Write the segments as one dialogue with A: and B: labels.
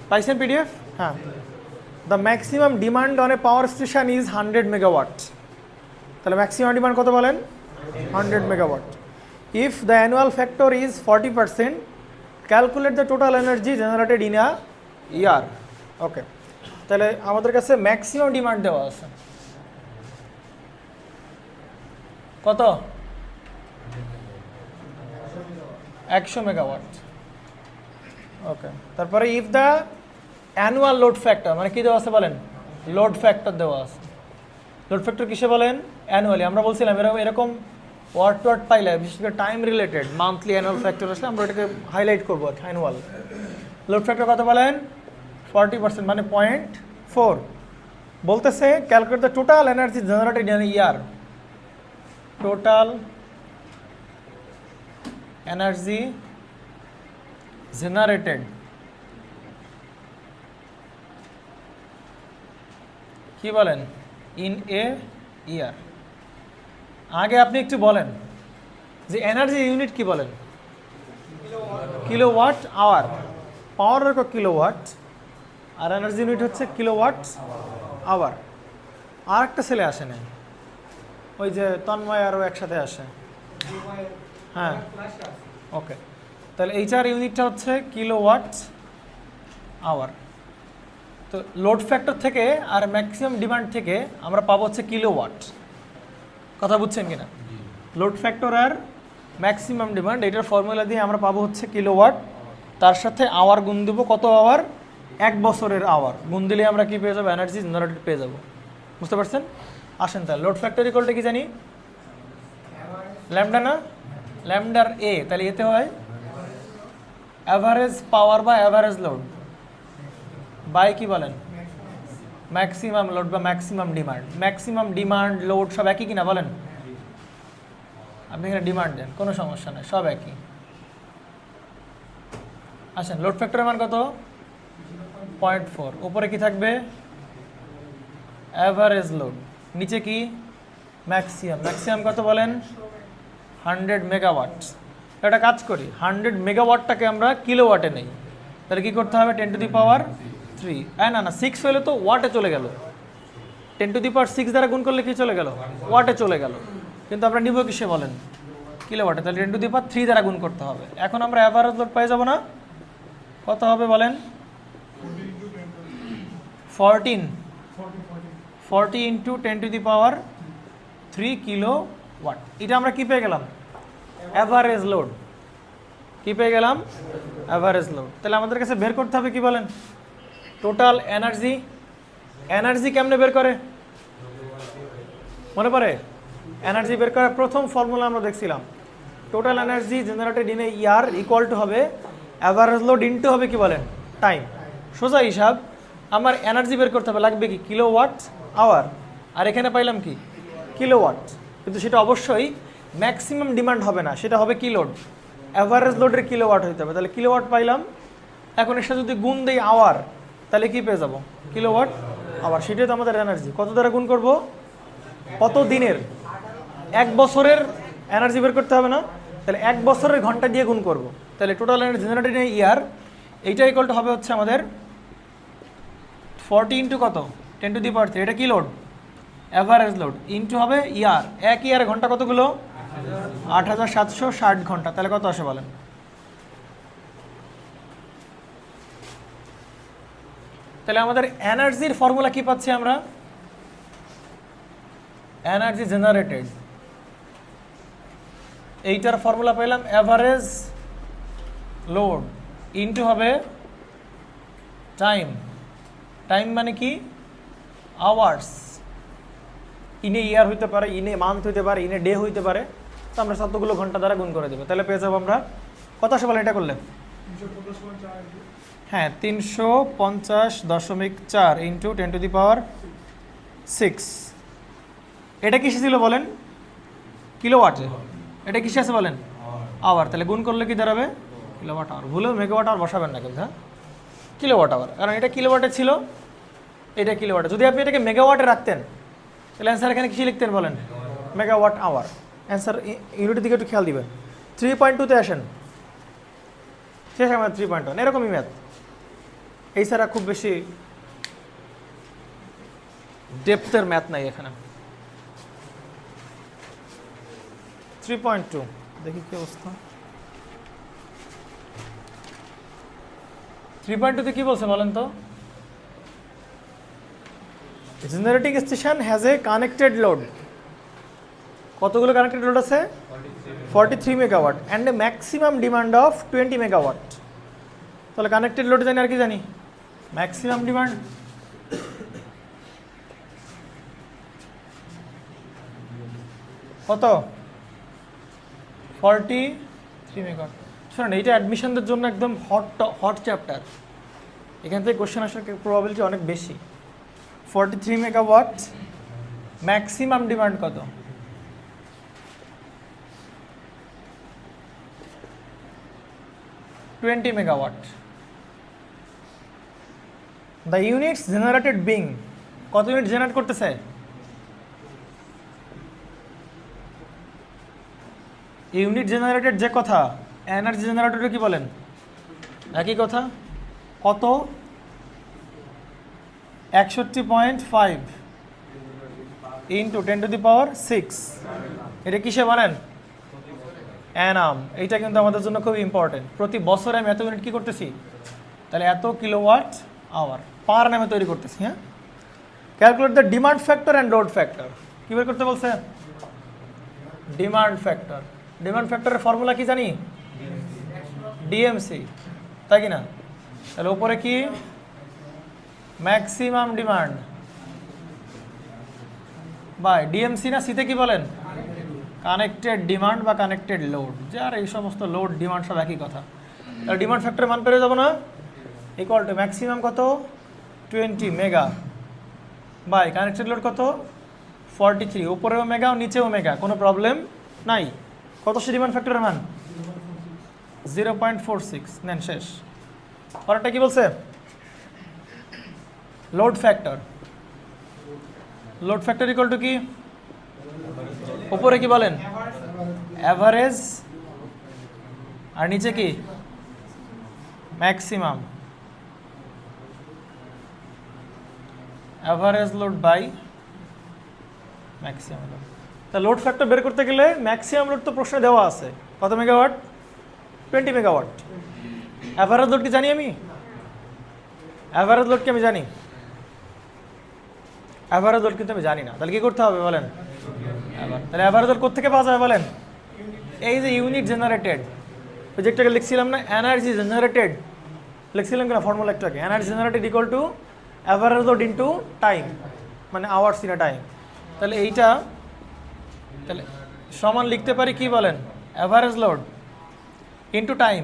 A: পাইছেন পিডিএফ? হ্যাঁ, the maximum demand on a power station is 100 megawatt. তাহলে maximum demand কত বলেন? 100 megawatt. If the annual factor is 40%, calculate the total energy generated in a year. Okay, তাহলে আমাদের কাছে maximum demand দেওয়া আছে কত? 100 মেগাওয়াট। ওকে, তারপরে if the annual load factor, মানে কি দেওয়া আছে বলেন? লোড ফ্যাক্টর দেওয়া আছে। লোড ফ্যাক্টর কিসে বলেন? অ্যানুয়ালি। আমরা বলছিলাম এরকম ওয়ার্ড টু ওয়ার্ড পাইলে, বিশেষ করে time related monthly annual factor আসলে আমরা এটাকে হাইলাইট করবো। অ্যানুয়াল লোড ফ্যাক্টর কত বলেন? 40%, মানে 0.4। বলতেছে calculate the total energy generated in year. Total energy generated কি বলেন? ইন এ ইয়ার। আগে আপনি একটু বলেন যে এনার্জি ইউনিট কি বলেন? Kilowatt hour. পাওয়ার হলো কিলোওয়াট, আর এনার্জি ইউনিট হচ্ছে কিলোওয়াট আওয়ার। আর একটা ছেলে আসে না, ওই যে তন্ময় আরও একসাথে আসে। হ্যাঁ, ওকে, তাহলে এইচআর ইউনিটটা হচ্ছে কিলোওয়াট আওয়ার। তো লোড ফ্যাক্টর থেকে আর ম্যাক্সিমাম ডিমান্ড থেকে আমরা পাবো হচ্ছে কিলোওয়াট। কথা বুঝছেন কিনা? লোড ফ্যাক্টর আর ম্যাক্সিমাম ডিমান্ড, এটার ফর্মুলা দিয়ে আমরা পাবো হচ্ছে কিলোওয়াট। তার সাথে আওয়ার গুণ দেবো। কত আওয়ার? 1 বছরের আওয়ার গুণ দিলে আমরা কি পেয়ে যাবো? এনার্জি জেনারেটেড পেয়ে যাবো। বুঝতে পারছেন? আসেন তাহলে লোড ফ্যাক্টর ইকুয়ালটা কি জানি? ল্যামডা না? ল্যামডার এ, তাহলে এতে হয় অ্যাভারেজ পাওয়ার বা অ্যাভারেজ লোড বাই কি বলেন? ম্যাক্সিমাম লোড বা maximum demand. Maximum demand load সব একই কিনা বলেন? আপনি এখানে ডিমান্ড দেন, কোনো সমস্যা নেই, সব একই। আসেন, লোড ফ্যাক্টরের মান কত? 0.4। উপরে কি থাকবে? Average load. নিচে কি? ম্যাক্সিমাম। ম্যাক্সিমাম কত বলেন? 100 মেগাওয়াট। একটা কাজ করি, 100 মেগাওয়াটটাকে আমরা কিলোওয়াটে নেই। তাহলে কি করতে হবে? 10 টু দি পাওয়ার 3। না না, 6 হলে তো ওয়াটে চলে গেল। 10 টু দি পাওয়ার 6 দ্বারা গুণ করলে কি চলে গেল? ওয়াটে চলে গেল। কিন্তু আমরা নিব কিসে বলেন? কিলোওয়াটে। তাহলে 10 টু দি পাওয়ার 3 দ্বারা গুণ করতে হবে। এখন আমরা অ্যাভারেজ লোড পেয়ে যাব না? কত হবে বলেন? 40 into 10 to the power 3 kilowatt. এটা আমরা কি পেয়ে গেলাম? Average load. কি পেয়ে গেলাম? Average load. তাহলে আমাদের কাছে বের করতে হবে কি বলেন? Total energy. এনার্জি কেমনে বের করে মনে পড়ে? এনার্জি বের করার প্রথম ফর্মুলা আমরা দেখছিলাম, total energy generated in a year equal to হবে অ্যাভারেজ লোড ইনটু হবে কি বলেন? টাইম। সোজা হিসাব। আমার এনার্জি বের করতে হবে, লাগবে কি? Kilowatt hour. আর এখানে পাইলাম কি? কিলোওয়াট। কিন্তু সেটা অবশ্যই ম্যাক্সিমাম ডিমান্ড হবে না, সেটা হবে কি লোড? অ্যাভারেজ লোডের কিলোওয়াট হইতে হবে। তাহলে কিলোওয়াট পাইলাম। এখন এর সাথে যদি গুণ দেই আওয়ার, তাহলে কি পেয়ে যাব? Kilowatt hour. সেটাই তো আমাদের এনার্জি। কত দ্বারা গুণ করব? কত দিনের? 1 বছরের এনার্জি বের করতে হবে না? তাহলে 1 বছরের ঘন্টা দিয়ে গুণ করব। তাহলে টোটাল এনার্জি জেনারেটেড ইন ইয়ার, এইটা ইকুয়াল টু হবে হচ্ছে আমাদের 40 ইন্টু কত? 10 টু দি পাওয়ার 3। এটা কি লোড? Average load. ইন্টু হবে ইয়ার। এক ইয়ারে ঘন্টা কতগুলো? 8760 ঘন্টা। তাহলে কত আসে বলেন? তাহলে আমাদের এনার্জির ফর্মুলা কি পাচ্ছি আমরা? এনার্জি জেনারেটেড, এইটার ফর্মুলা পেলাম অ্যাভারেজ লোড ইনটু হবে টাইম। টাইম মানে কি? আওয়ার্স। ইনে ইয়ার হইতে পারে, ইনে মান্থ হইতে পারে, ইনে ডে হইতে পারে। তো আমরা কতগুলো ঘন্টা দ্বারা গুণ করে দেবো। তাহলে পেয়ে যাবো আমরা কত আসে বলেন এটা করলে? হ্যাঁ, 350.4 ইন্টু 10 টু দি পাওয়ার 6। এটা কিসে ছিল বলেন? কিলোওয়াটে। এটা কিসে আছে বলেন? আওয়ার। তাহলে গুণ করলে কি দাঁড়াবে? Kilowatt hour. ভুলেও মেগাওয়াট আওয়ার বসাবেন না কিন্তু, হ্যাঁ, কিলোওয়াট আওয়ার। কারণ এটা কিলোওয়াটে ছিল, এটা কিলোওয়াটে। যদি আপনি এটাকে মেগাওয়াটে রাখতেন তাহলে অ্যান্সার এখানে কী লিখতেন বলেন? Megawatt hour. অ্যান্সার ইউনিটের দিকে একটু খেয়াল দিবেন। 3.2-তে আসেন। শেষ আমার 3.1 এরকমই ম্যাথ। এই ছাড়া খুব বেশি ডেপথের ম্যাথ নাই এখানে। 3.2 দেখি কি অবস্থা। 3.2 তে কি বলছে বলেন তো? Generating station has a connected load. কতগুলো কানেক্টেড লোড আছে? 43 megawatt and a maximum demand of 20 megawatt. তাহলে কানেক্টেড লোড জানি আর কি জানি? ম্যাক্সিমাম ডিমান্ড কত? 43 মেগাওয়াট। শোনেন, এইটা অ্যাডমিশনদের জন্য একদম হট চ্যাপ্টার। এখান থেকে কোশ্চেন আসার প্রবাবিলিটি অনেক বেশি। 43 মেগাওয়াট, ম্যাক্সিমাম ডিমান্ড কত? $20 megawatt. The units generated being, কত ইউনিট জেনারেট করতেছে? ইউনিট জেনারেটেড যে কথা, এনার্জি জেনারেটরে কি বলেন? একই কথা। কত? 61.5 ইন্টু 10⁶। এটা কিসে বলেন? অ্যানাম। এইটা কিন্তু আমাদের জন্য খুব ইম্পর্টেন্ট। প্রতি বছরে আমি এত ইউনিট কী করতেছি? তাহলে এত কিলোওয়াট আওয়ার পার নামে তৈরি করতেছি। হ্যাঁ, calculate the demand factor and load factor. কী বের করতে বলছে? Demand factor. ডিমান্ড ফ্যাক্টরের ফর্মুলা কি জানি? ডিএমসি, তাই কি না? তাহলে উপরে কি? ম্যাক্সিমাম ডিমান্ড বাই ডিএমসি, না সিতে কি বলেন? কানেক্টেড ডিমান্ড বা কানেক্টেড লোড। যার এই সমস্ত লোড ডিমান্ড সব একই কথা। তাহলে ডিমান্ড ফ্যাক্টরের মান পেয়ে যাবো না? ইকুয়াল টু ম্যাক্সিমাম কত? 20 মেগা বাই কানেক্টেড লোড কত? 43। উপরেও মেগা নিচেও মেগা, কোনো প্রবলেম নাই। কত সে ডিমান্ড ফ্যাক্টরের মান? 0.46। নেন, শেষ। পরেরটা কি বলছে? Load factor. Load factor equal to কি? উপরে কি বলেন? অ্যাভারেজ, আর নিচে কি? Maximum. Average load by maximum load. তা লোড ফ্যাক্টর বের করতে গেলে ম্যাক্সিমাম লোড তো প্রশ্নে দেওয়া আছে, কত মেগাওয়াট? 20 মেগাওয়াট। অ্যাভারেজ লোড কি জানি আমি? অ্যাভারেজ লোড কি আমি জানি? অ্যাভারেজ লোড কিন্তু আমি জানি না। তাহলে কী করতে হবে বলেন? তাহলে অ্যাভারেজ লোড কোথেকে পাওয়া যাবে বলেন? এই যে ইউনিট জেনারেটেড, ওই যে একটাকে লিখছিলাম না, এনার্জি জেনারেটেড, লিখছিলাম কিনা ফর্মুলা একটাকে? Energy generated equal to average load into time, মানে আওয়ার্স ইন এ টাইম। তাহলে এইটা তাহলে সমান লিখতে পারি কি বলেন? Average load into time.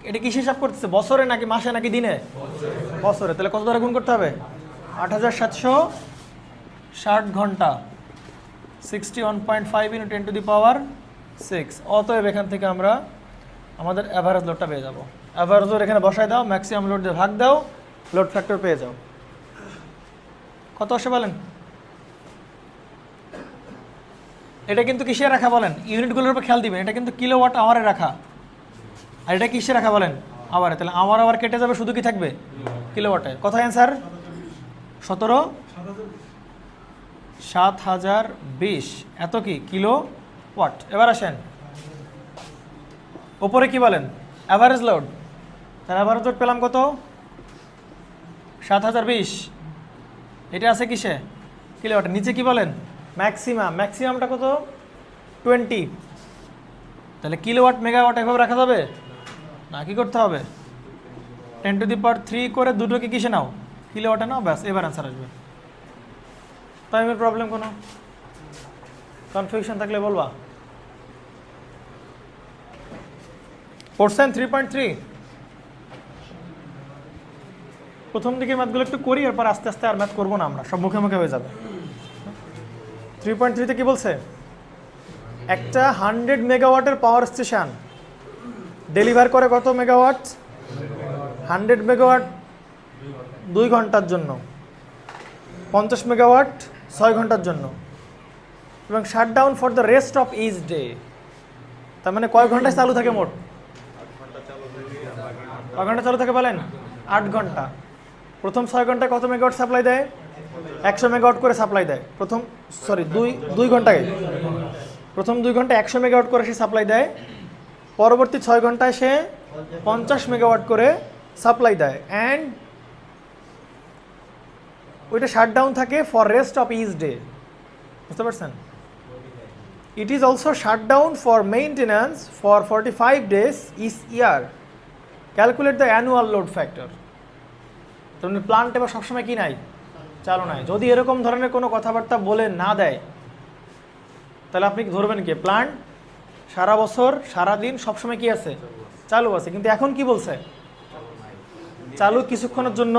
A: এটা কিসে হিসাব করতেছে? বছরে নাকি মাসে নাকি দিনে? বছরে। তাহলে কত দ্বারা গুণ করতে হবে? 8760 ঘন্টা, 61.5 ইন্টু 10⁶। অতএব এখান থেকে আমরা আমাদের অ্যাভারেজ লোডটা পেয়ে যাবো। অ্যাভারেজ লোড এখানে বসায় দাও, ম্যাক্সিমাম লোড দিয়ে ভাগ দাও, লোড ফ্যাক্টর পেয়ে যাও। কত আসে বলেন? এটা কিন্তু কিসে রাখা বলেন? ইউনিটগুলোর উপর খেয়াল দিবেন। এটা কিন্তু কিলোওয়াট আওয়ারে রাখা, আর এটা কিসে রাখা বলেন? আওয়ারে। তাহলে আওয়ার আওয়ার কেটে যাবে, শুধু কি থাকবে? কিলোওয়াটে। কত অ্যান্সার? 7020। এত কি কিলোওয়াট। এবার আসেন ওপরে কি বলেন? Average load. তাহলে অ্যাভারেজ লোড পেলাম কত? 7020। এটা আছে কিসে? কিলোওয়াটে। নিচে কি বলেন? ম্যাক্সিমাম। ম্যাক্সিমামটা কত? 20। তাহলে কিলোওয়াট মেগাওয়াট এভাবে রাখা যাবে না, কি করতে হবে? 10⁻³ করে দুটোকে কিসে নাও? কিলোওয়াটে নাও, ব্যাস এবার অ্যান্সার আসবে। টাইমের প্রবলেম কোনো কনফিউশন থাকলে বলবা। পড়ছেন 3.3? প্রথম দিকে ম্যাথগুলো একটু করি, এরপর আস্তে আস্তে আর ম্যাথ করবো না আমরা, সব মুখে মুখে হয়ে যাবে। 3.3 তে কি বলছে? একটা 100 মেগাওয়াটের পাওয়ার স্টেশন ডেলিভার করে কত মেগাওয়াট? 100 মেগাওয়াট 2 ঘন্টার জন্য, 50 মেগাওয়াট 6 ঘন্টার জন্য, এবং shutdown for the rest of each day. তার মানে কয় ঘন্টায় চালু থাকে মোট? কয় ঘন্টা চালু থাকে বলেন? 8 ঘন্টা। প্রথম 6 ঘন্টায় কত মেগাওয়াট সাপ্লাই দেয়? 100 মেগাওয়াট করে সাপ্লাই দেয়। দুই ঘন্টায়, প্রথম 2 ঘন্টায় 100 মেগাওয়াট করে সে সাপ্লাই দেয়। পরবর্তী 6 ঘন্টায় সে 50 মেগাওয়াট করে সাপ্লাই দেয়। অ্যান্ড ওইটা শাটডাউন থাকে for rest of each day. বুঝতে পারছেন? It is also shutdown for maintenance for 45 days each year. Calculate the annual load factor. তেমনি প্লান্ট এবার সবসময় কি নাই? চালু নাই। যদি এরকম ধরনের কোনো কথাবার্তা বলে না দেয়, তাহলে আপনি ধরবেন কি প্লান্ট সারা বছর সারা দিন সবসময় কি আছে? চালু আছে। কিন্তু এখন কি বলছে? চালু কিছুক্ষণের জন্য,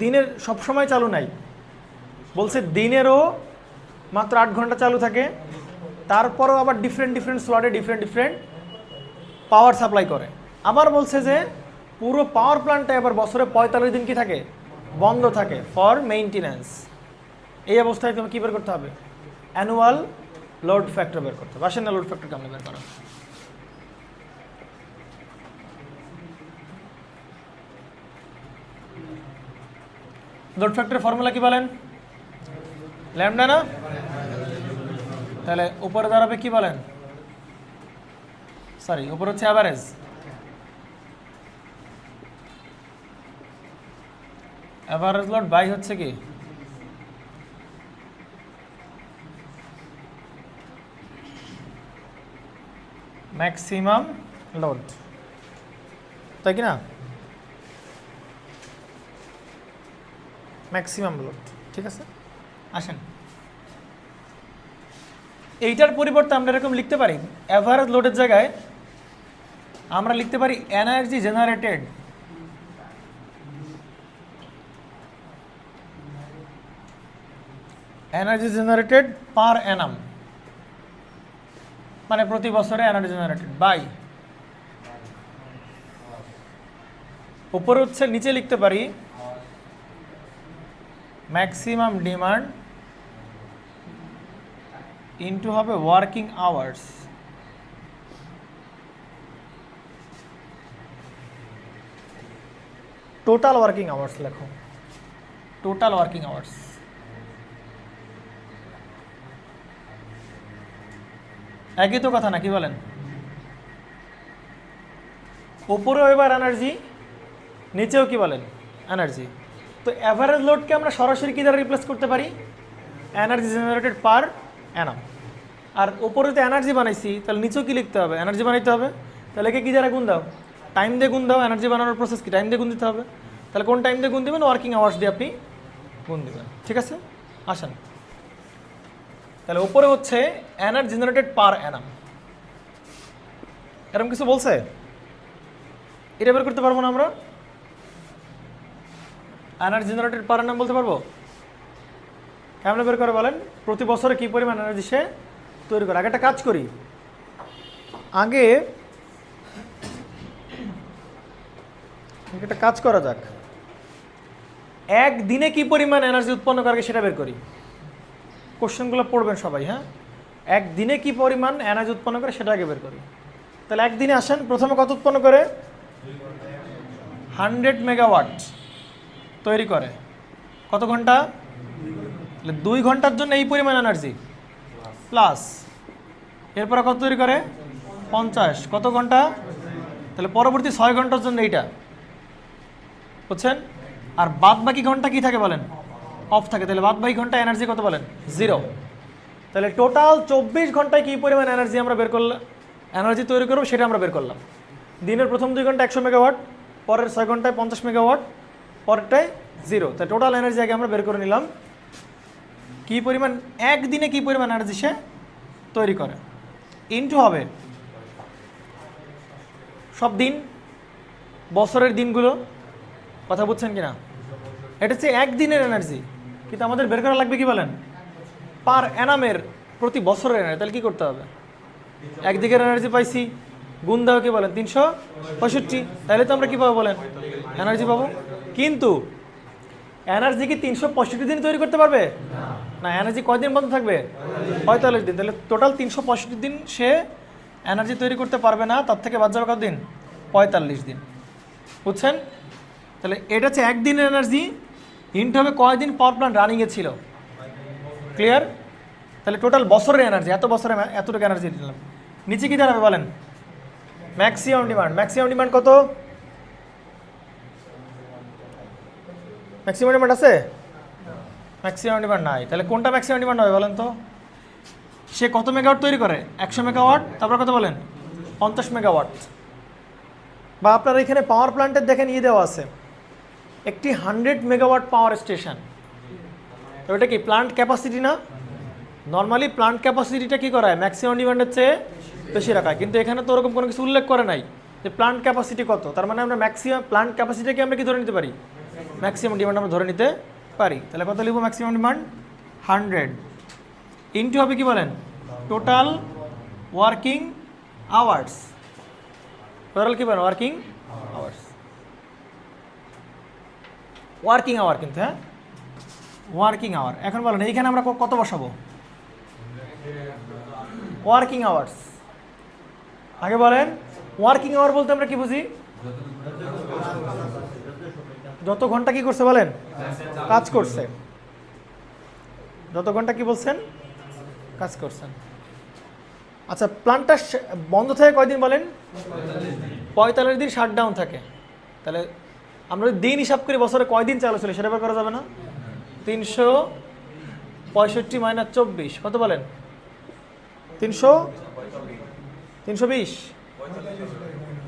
A: দিনের সবসময় চালু নাই। বলছে দিনেরও মাত্র 8 ঘন্টা চালু থাকে, তারপরেও আবার ডিফারেন্ট স্লটে ডিফারেন্ট পাওয়ার সাপ্লাই করে। আবার বলছে যে পুরো পাওয়ার প্ল্যান্টটা এবার বছরে 45 দিন কি থাকে? বন্ধ থাকে ফর মেইনটেন্যান্স। এই অবস্থায় তুমি কী বের করতে হবে? অ্যানুয়াল লোড ফ্যাক্টর বের করতে হবে। আসেন না লোড ফ্যাক্টর কেমন বের করা? লোড ফ্যাক্টরের ফর্মুলা কি বলেন? ল্যামডা না? তাহলে উপরে দাঁড়াবে কি বলেন? সরি, উপরে হচ্ছে অ্যাভারেজ। অ্যাভারেজ লোড বাই হচ্ছে কি ম্যাক্সিমাম লোড, তাই কি না? ম্যাক্সিমাম লোড, ঠিক আছে। আসেন, এইটার পরিবর্তে আমরা এরকম লিখতে পারি, অ্যাভারেজ লোডের জায়গায় আমরা লিখতে পারি এনার্জি জেনারেটেড পার অ্যানাম, মানে প্রতি বছরে এনার্জি জেনারেটেড বাই, উপরে হচ্ছে নিচে লিখতে পারি ম্যাক্সিমাম ডিমান্ড ইনটু হবে working hours. Total working hours লেখো, টোটাল ওয়ার্কিং আওয়ার্স। একই তো কথা না, কি বলেন? উপরেও এবার এনার্জি, নিচেও কি বলেন? এনার্জি। তো অ্যাভারেজ লোডকে আমরা সরাসরি কি দ্বারা রিপ্লেস করতে পারি? Energy generated per Anam. আর উপরে তো এনার্জি বানাইছি, তাহলে নিচেও কি লিখতে হবে? এনার্জি বানাইতে হবে। তাহলে একে কী দ্বারা গুণ দাও? টাইম দিয়ে গুণ দাও। এনার্জি বানানোর প্রসেস কি? টাইম দিয়ে গুণ দিতে হবে। তাহলে কোন টাইম দিয়ে গুণ দেবেন? ওয়ার্কিং আওয়ার্স দিয়ে আপনি গুণ দেবেন, ঠিক আছে। আসেন, তাহলে উপরে হচ্ছে এনার্জি জেনারেটেড পার অ্যানাম। এরকম কিছু বলছে? এটা বের করতে পারবো না আমরা? এনার্জি জেনারেটেড পার অ্যানাম বলতে পারবো? কেমন বের করে বলেন? প্রতি বছরে কী পরিমাণ এনার্জি সে তৈরি করে। আগে একটা কাজ করি, আগে একটা কাজ করা যাক, একদিনে কি পরিমাণ এনার্জি উৎপন্ন করে সেটা বের করি। কোশ্চেনগুলো পড়বেন সবাই, হ্যাঁ। একদিনে কি পরিমাণ এনার্জি উৎপন্ন করে সেটা আগে বের করি। তাহলে একদিনে আসেন, প্রথমে কত উৎপন্ন করে? 100 মেগাওয়াট তৈরি করে। কত ঘন্টা? 2 ঘন্টার জন্য এই পরিমাণ এনার্জি প্লাস, এরপরে কত তৈরি করে? 50। কত ঘন্টা? তাহলে পরবর্তী 6 ঘন্টার জন্য এইটা, বুঝছেন। আর বাদ বাকি ঘন্টা কি থাকে বলেন? অফ থাকে। তাহলে বাদ বাকি ঘন্টা এনার্জি কত বলেন? 0। তাহলে টোটাল 24 ঘন্টায় কী পরিমাণ এনার্জি আমরা বের করলাম, এনার্জি তৈরি করবো সেটা আমরা বের করলাম। দিনের প্রথম 2 ঘন্টা 100 মেগাওয়াট, পরের 6 ঘন্টায় 50 মেগাওয়াট, পরেরটায় 0। তাই টোটাল এনার্জি আগে আমরা বের করে নিলাম, কী পরিমাণ একদিনে কী পরিমাণ এনার্জি সে তৈরি করে, ইনটু হবে সব দিন, বছরের দিনগুলো। কথা বুঝছেন কি না? এটা হচ্ছে একদিনের এনার্জি, কিন্তু আমাদের বের করা লাগবে কি বলেন? পার অ্যানামের, প্রতি বছরের এনার্জি। তাহলে কী করতে হবে? একদিকের এনার্জি পাইছি, গুণ দাও কি বলেন? 365। তাহলে তো আমরা কী পাবো বলেন? এনার্জি পাবো। কিন্তু এনার্জি কি 365 দিন তৈরি করতে পারবে? না। এনার্জি কয়দিন বন্ধ থাকবে? 45 দিন। তাহলে টোটাল 365 দিন সে এনার্জি তৈরি করতে পারবে না, তার থেকে বাদ যাবে কত দিন? 45 দিন। বুঝছেন? তাহলে এটা হচ্ছে একদিনের এনার্জি ইনটু হবে কয়দিন পাওয়ার প্ল্যান্ট রানিংয়ে ছিল। ক্লিয়ার? তাহলে টোটাল বছরের এনার্জি, এত বছরে এতটুকু এনার্জি দিলাম। নিচে কী দাঁড়াবে বলেন? Maximum demand. ম্যাক্সিমাম ডিমান্ড কত? ম্যাক্সিমাম ডিমান্ড আছে? ম্যাক্সিমাম ডিমান্ড নাই। তাহলে কোনটা ম্যাক্সিমাম ডিমান্ড হবে বলেন তো? সে কত মেগাওয়াট তৈরি করে? 100 মেগাওয়াট। তারপর কত বলেন? 50 মেগাওয়াট। বা আপনার এখানে পাওয়ার প্ল্যান্টের দেখেন দেওয়া আছে একটি 100 মেগাওয়াট পাওয়ার স্টেশন। তো এটা কি প্ল্যান্ট ক্যাপাসিটি না? নর্মালি প্ল্যান্ট ক্যাপাসিটিটা কী করা হয়? ম্যাক্সিমাম ডিমান্ডের চেয়ে বেশি রাখা হয়। কিন্তু এখানে তো ওরকম কোনো কিছু উল্লেখ করে নাই যে প্ল্যান্ট ক্যাপাসিটি কত। তার মানে আমরা ম্যাক্সিমাম প্ল্যান্ট ক্যাপাসিটিকে আমরা কি ধরে নিতে পারি? ম্যাক্সিমাম ডিমান্ড আমরা ধরে নিতে পারি। তাহলে কত লিখব? ম্যাক্সিমাম ডিমান্ড 100 ইনটু হবে কি বলেন? Total working hours. টোটাল কি বলেন? Working hours. ওয়ার্কিং আওয়ার কিন্তু, হ্যাঁ ওয়ার্কিং আওয়ার। এখন বলেন এইখানে আমরা কত বসাবো? Working hours. আগে বলেন ওয়ার্কিং আওয়ার বলতে আমরা কি বুঝি? যত ঘন্টা কি করছে বলেন? কাজ করছে। যত ঘন্টা কি বলছেন? কাজ করছেন। আচ্ছা, প্ল্যান্টটা বন্ধ থাকে কয়দিন বলেন? 45 দিন শাটডাউন থাকে। তাহলে আমরা দিন হিসাব করি বছরে কয়দিন চালু ছিল সেটা বের করা যাবে না? 365 মাইনাস 24 কত বলেন? 320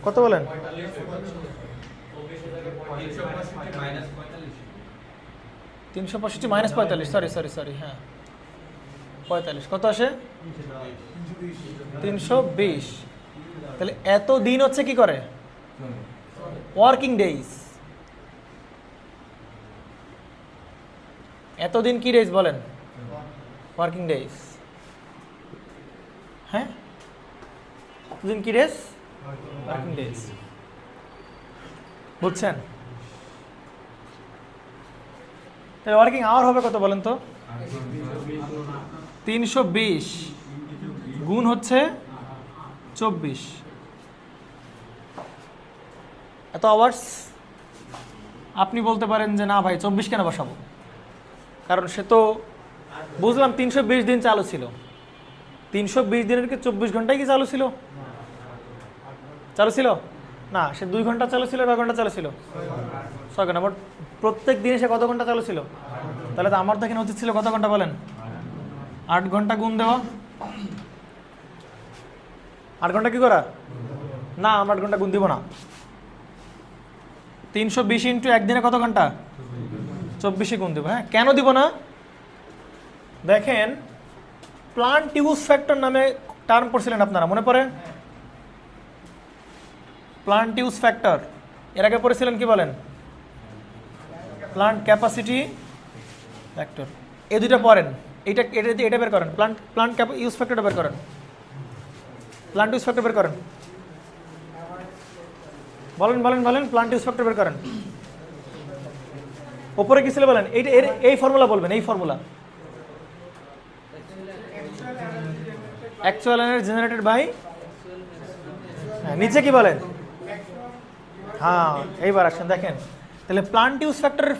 A: কত বলেন? 365 মাইনাস 45, সরি হ্যাঁ 45 কত আসে? 320। তাহলে এত দিন হচ্ছে কি করে? Working days. এতদিন কি ডেজ বলেন? Working days. হ্যাঁ এতদিন কি ডেজ? Working days. বুঝছেন? তাহলে ওয়ার্কিং আওয়ার হবে কত বলেন তো? 320 গুণ হচ্ছে 24, এত আওয়ার্স। আপনি বলতে পারেন যে না ভাই 24 কেন বসাবো? কারণ সে তো বুঝলাম 320 দিন চালু ছিল। 320 দিনের কি 24 ঘন্টায় কি চালু ছিল? চালু ছিল না, সে 2 ঘন্টা চালু ছিল। কয় ঘন্টা চালু ছিল? 6 ঘন্টা। বাট প্রত্যেক দিনে সে কত ঘন্টা চালু ছিল? তাহলে তো আমার তো এখানে উচিত ছিল কত ঘন্টা বলেন? 8 ঘন্টা গুণ দেওয়া। 8 ঘন্টা কি করা? না, আমরা 8 ঘন্টা গুণ দিব না। 320 ইন্টু একদিনে কত ঘন্টা? 24 গুণ দিব। হ্যাঁ, কেন দিব না? দেখেন প্লান্ট ইউজ ফ্যাক্টর নামে টার্ম পড়ছিলেন আপনারা, মনে পড়ে? প্লান্ট ইউজ ফ্যাক্টর এর আগে পড়েছিলেন কি বলেন? Plant capacity factor. এই দুইটা পড়েন। এটা বের করেন। প্লান্ট ইউজ ফ্যাক্টরটা বের করেন। প্লান্ট ইউজ ফ্যাক্টর বের করেন। বলেন প্লান্ট ইউজ ফ্যাক্টর বের করেন। উপরে কি ছিল বলেন? এই ফর্মুলা বলবেন। এই formula actual energy generated by, নিচে কি বলেন? হ্যাঁ, এইবার আসেন দেখেন। তাহলে প্লান্ট ইউজ ফ্যাক্টরের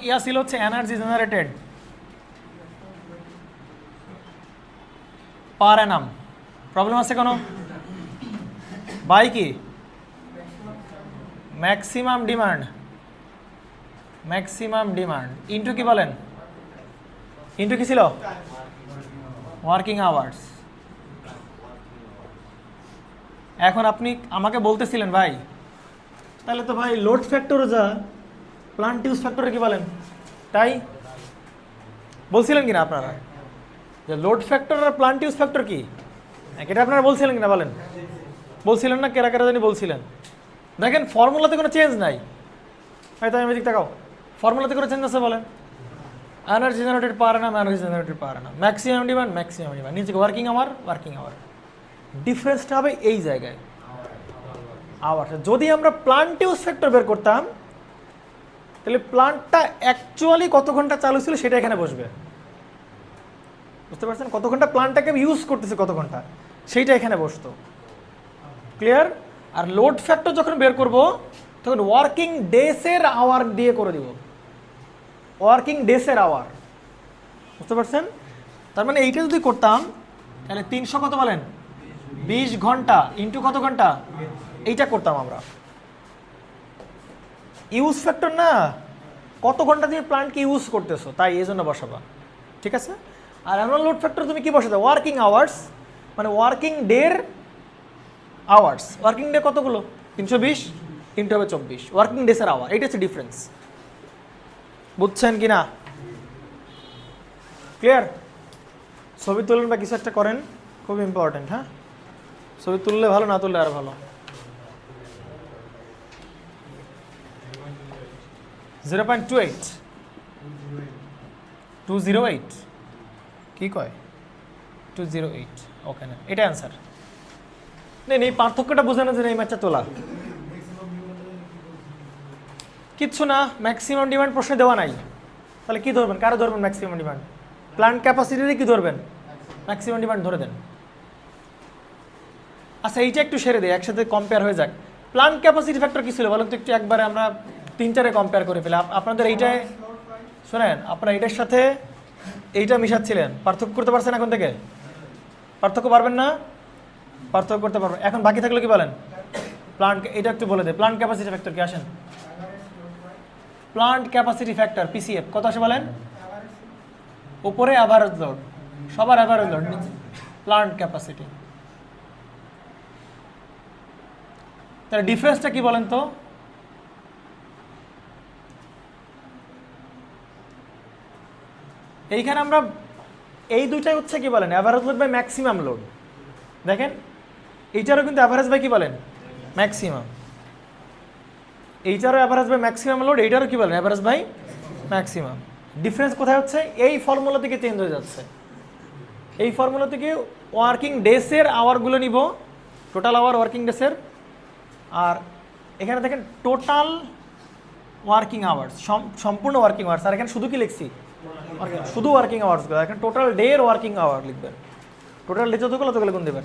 A: ইয়া ছিল হচ্ছে energy generated per Anam. Problem আছে কোনো? বাই কি? Maximum demand. Maximum demand into কি বলেন? ইন্টু কি ছিল? Working hours. এখন আপনি আমাকে বলতেছিলেন ভাই তাহলে তো ভাই লোড ফ্যাক্টরও যা প্লান্ট ইউজ ফ্যাক্টরে কি বলেন তাই বলছিলেন কিনা আপনারা? যে লোড ফ্যাক্টর আর প্লান্ট ইউজ ফ্যাক্টর কি এটা আপনারা বলছিলেন কিনা বলেন? বলছিলেন না? কেরা কেরা জানি বলছিলেন। দেখেন ফর্মুলাতে কোনো চেঞ্জ নাই। হয়তো আমি এদিক তাকাও, ফর্মুলাতে কোনো চেঞ্জ আছে বলেন? Energy generated per annum, energy generated per annum, maximum demand, maximum demand, নিচে ওয়ার্কিং আওয়ার। ডিফারেন্সটা হবে এই জায়গায় আওয়ার। যদি আমরা প্লান্ট ইউজ ফ্যাক্টর বের করতাম তাহলে প্লান্টটা অ্যাকচুয়ালি কত ঘন্টা চালু ছিল সেটা এখানে বসবে। বুঝতে পারছেন? কত ঘন্টা প্লান্টটাকে ইউজ করতেছে কত ঘন্টা সেইটা এখানে বসতো। ক্লিয়ার? আর লোড ফ্যাক্টর যখন বের করব তখন ওয়ার্কিং ডেসের আওয়ার দিয়ে করে দিব, ওয়ার্কিং ডেসের আওয়ার, বুঝতে পারছেন? তার মানে এইটা যদি করতাম তাহলে 300 কত বলেন, 20 ঘন্টা ইন্টু কত ঘন্টা, এইটা করতাম আমরা। ইউজ ফ্যাক্টর না, কত ঘন্টা দিয়ে প্ল্যান্টকে ইউজ করতেছো তাই এই জন্য বসাবা, ঠিক আছে? আর অ্যানুয়াল লোড ফ্যাক্টর তুমি কি বসাতে, ওয়ার্কিং আওয়ার্স, মানে ওয়ার্কিং ডের আওয়ার্স। ওয়ার্কিং ডে কতগুলো, 320 ইন্টু হবে 24, ওয়ার্কিং ডেসের আওয়ার, এইটা হচ্ছে ডিফারেন্স। বুঝছেন কি না? ক্লিয়ার? ছবি তুলেন বা কিছু একটা করেন, খুব ইম্পর্টেন্ট। হ্যাঁ, ছবি তুললে ভালো, না তুললে আর ভালো। 0.28 208 কি কয়, 208, ওকে না, এটা অ্যান্সার। নেই এই পার্থক্যটা বোঝে না যে এই ম্যাচটা তোলা কিচ্ছু না। ম্যাক্সিমাম ডিমান্ড প্রশ্নে দেওয়া নাই, তাহলে কি ধরবেন, কারো ধরবেন ম্যাক্সিমাম ডিমান্ড, প্ল্যান্ট ক্যাপাসিটিতে কি ধরবেন, ম্যাক্সিমাম ডিমান্ড ধরে দেন। আচ্ছা এইটা একটু সেরে দেয়, একসাথে কম্পেয়ার হয়ে যাক। প্ল্যান্ট ক্যাপাসিটি ফ্যাক্টর কি ছিল বলেন তো একটু, একবারে আমরা 3-4 কম্পেয়ার করে ফেলে। আপনাদের এইটায় শোনেন, আপনারা এইটার সাথে এইটা মিশাচ্ছিলেন, পার্থক্য করতে পারছেন এখন থেকে? পার্থক্য পারবেন না? পার্থক্য করতে পারবেন। এখন বাকি থাকলে কি বলেন, প্ল্যান্ট, এটা একটু বলে দেয়, প্ল্যান্ট ক্যাপাসিটি ফ্যাক্টর কি আসেন, প্ল্যান্ট ক্যাপাসিটি ফ্যাক্টর পিসিএফ কত আসে বলেন? উপরে অ্যাভারেজ লোড, সবার অ্যাভারেজ লোড, নিচে প্ল্যান্ট ক্যাপাসিটি। তাহলে ডিফারেন্সটা কি বলেন তো? এইখানে আমরা এই দুইটাই হচ্ছে কি বলেন, average load by maximum load. দেখেন এইটারও কিন্তু অ্যাভারেজ বাই কি বলেন, ম্যাক্সিমাম। এইটারও অ্যাভারেজ বাই ম্যাক্সিমাম লোড, এইটারও কি বলেন, অ্যাভারেজ বাই ম্যাক্সিমাম। ডিফারেন্স কোথায় হচ্ছে, এই ফর্মুলা থেকে চেঞ্জ হয়ে যাচ্ছে। এই ফর্মুলা থেকে ওয়ার্কিং ডেসের আওয়ারগুলো নিব, টোটাল আওয়ার ওয়ার্কিং ডেসের, আর এখানে দেখেন টোটাল ওয়ার্কিং আওয়ার্স, সম্পূর্ণ ওয়ার্কিং আওয়ার্স। আর এখানে শুধু কি লিখছি, শুধু ওয়ার্কিং আওয়ার্সগুলো। এখানে টোটাল ডে এর ওয়ার্কিং আওয়ার লিখবেন, টোটাল ডে যতগুলো ততগুলো গুণ দেবেন।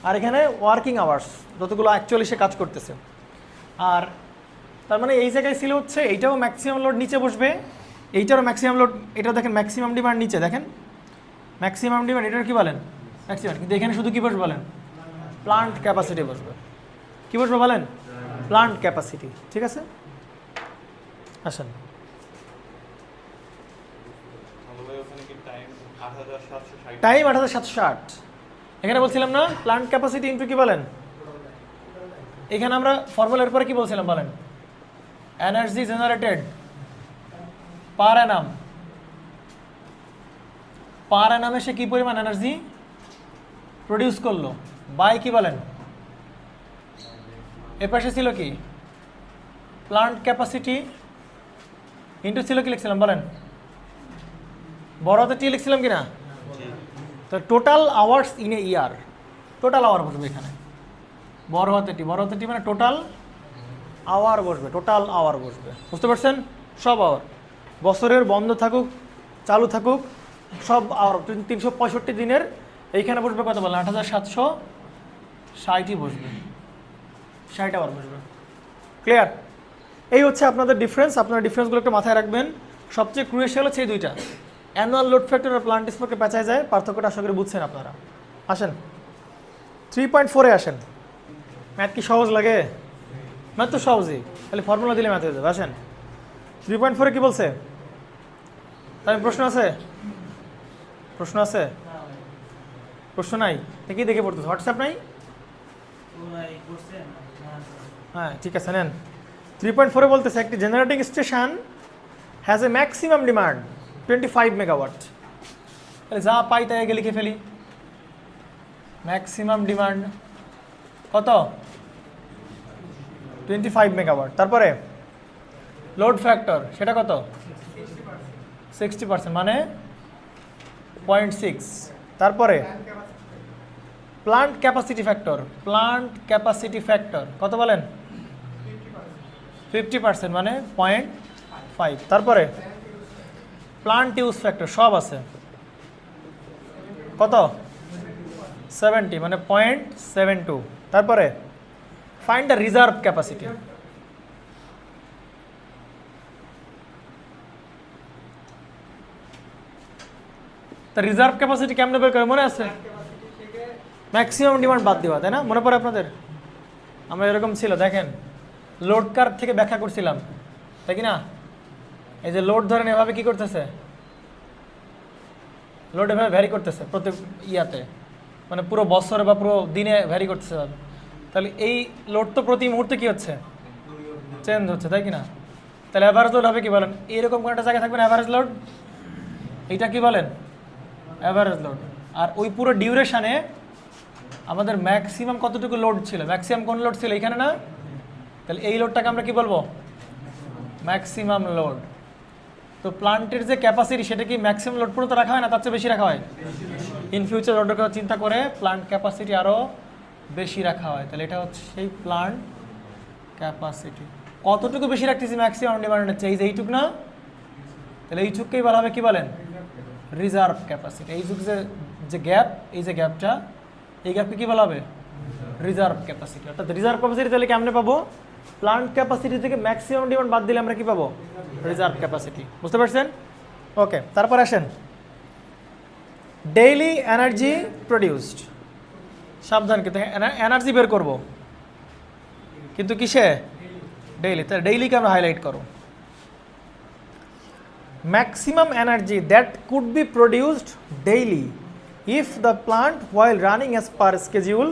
A: আর এখানে ওয়ার্কিং আওয়ার্স যতগুলো অ্যাকচুয়ালি সে কাজ করতেছে। আর তার মানে এই জায়গায় ছিল হচ্ছে এইটাও ম্যাক্সিমাম লোড নিচে বসবে, এইটারও ম্যাক্সিমাম লোড, এটা দেখেন ম্যাক্সিমাম ডিমান্ড নিচে, দেখেন ম্যাক্সিমাম ডিমান্ড, এটার কি বলেন, ম্যাক্সিমাম। কিন্তু এখানে শুধু কি বসবে বলেন, প্লান্ট ক্যাপাসিটি বসবে। কি বসবে বলেন, প্লান্ট ক্যাপাসিটি। ঠিক আছে, আসেন। টাইম 8760, এখানে বলছিলাম না প্লান্ট ক্যাপাসিটি ইনটু কি বলেন, এখানে আমরা ফর্মুলার পরে কি বলছিলাম বলেন, এনার্জি জেনারেটেড পার অ্যানাম, পার অ্যানামে সে কি পরিমাণ এনার্জি প্রডিউস করলো বাই কি বলেন, এ পাশে ছিল কি প্লান্ট ক্যাপাসিটি ইনটু ছিল কি লিখছিলাম বলেন, বড় হাতে টি লিখছিলাম কি না? তো total hours in a year, total hour বসবে এখানে, বড় হাতে টি মানে টোটাল আওয়ার বসবে, টোটাল আওয়ার বসবে। বুঝতে পারছেন? সব আওয়ার, বছরের বন্ধ থাকুক চালু থাকুক সব আওয়ার, 365 দিনের এইখানে বসবে কত বলেন, 8760ই বসবে, 60 আওয়ার বসবে। ক্লিয়ার? এই হচ্ছে আপনাদের ডিফারেন্স। আপনারা ডিফারেন্সগুলো একটু মাথায় রাখবেন। সবচেয়ে ক্রুশিয়াল হচ্ছে এই দুইটা, অ্যানুয়াল লোড ফ্যাক্টর আর প্লান্ট স্পোকে পেঁচায় যায়, পার্থক্যটা আশা করি বুঝছেন আপনারা। আসেন 3.4-এ আসেন। ম্যাথ কি সহজ লাগে? ম্যাথ তো সহজই, খালি ফর্মুলা দিলে ম্যাথ হয়ে যাবে। আসেন 3.4-এ কি বলছে? তাই প্রশ্ন আছে? প্রশ্ন আছে? প্রশ্ন নাই? কি দেখে পড়তেছে? হোয়াটসঅ্যাপ নাই? হ্যাঁ ঠিক আছে, নেন। 3.4-এ বলতেছে একটি generating station has a maximum demand 25 megawatt. তাহলে যা পাই তাই আগে লিখে ফেলি। ম্যাক্সিমাম ডিমান্ড কত? 25 মেগাওয়াট। তারপরে লোড ফ্যাক্টর সেটা কত? 60%, মানে 0.6। তারপরে plant capacity factor, plant capacity factor কত বলেন? 50%, মানে 0.5। তারপরে প্লান্ট ইউজ ফ্যাক্টর সব আছে কত? 70, মানে 0.72। তারপরে ফাইন্ড দ্য রিজার্ভ ক্যাপাসিটি, তা রিজার্ভ ক্যাপাসিটি কেমনে বের করে মনে আছে? ম্যাক্সিমাম ডিমান্ড বাদ দেওয়া, তাই না? মনে পড়ে আপনাদের? আমরা এরকম ছিল, দেখেন লোড কার্ভ থেকে ব্যাখ্যা করছিলাম, তাই কি না? এই যে লোড ধরেন এভাবে কি করতেছে, লোড এভাবে ভ্যারি করতেছে প্রতি ইয়াতে, মানে পুরো বছরে বা পুরো দিনে ভ্যারি করতেছে। তাহলে এই লোড তো প্রতি মুহূর্তে কি হচ্ছে, চেঞ্জ হচ্ছে, তাই কি না? তাহলে অ্যাভারেজ লোড হবে কি বলেন? এইরকম কোনো একটা জায়গায় থাকবে না অ্যাভারেজ লোড, এইটা কি বলেন? Average load. আর ওই পুরো ডিউরেশনে আমাদের ম্যাক্সিমাম কতটুকু লোড ছিল, ম্যাক্সিমাম কোন লোড ছিল এখানে না? তাহলে এই লোডটাকে আমরা কি বলবো? Maximum load. তো প্লান্টের যে ক্যাপাসিটি সেটা কি ম্যাক্সিমাম লোড পুরো তো রাখা হয় না, তার চেয়ে বেশি রাখা হয়? ইন ফিউচার লোডের কথা চিন্তা করে প্লান্ট ক্যাপাসিটি আরও বেশি রাখা হয়। তাহলে এটা হচ্ছে সেই প্লান্ট ক্যাপাসিটি। কতটুকু বেশি রাখতেছি ম্যাক্সিমাম ডিমান্ডের চেয়ে? এই যে এইটুক না? তাহলে এইটুককেই বলা হবে কি বলেন? Reserve capacity. এই যুগ যে গ্যাপ, এই যে গ্যাপটা, এই গ্যাপকে কি বলা হবে? Reserve capacity. অর্থাৎ রিজার্ভ ক্যাপাসিটি তাহলে কেমনে পাবো? প্লান্ট ক্যাপাসিটি থেকে ম্যাক্সিমাম ডিমান্ড বাদ দিলে আমরা কি পাবো? Reserve capacity. বুঝতে পারছেন? ওকে, তারপর আসেন ডেইলি এনার্জি প্রডিউসড। সাবধান, কিন্তু এনার্জি বের করব, কিন্তু কিসে? ডেইলি। তাহলে ডেইলিকে আমরা হাইলাইট করো। Maximum energy that could be produced daily if the plant while running as per schedule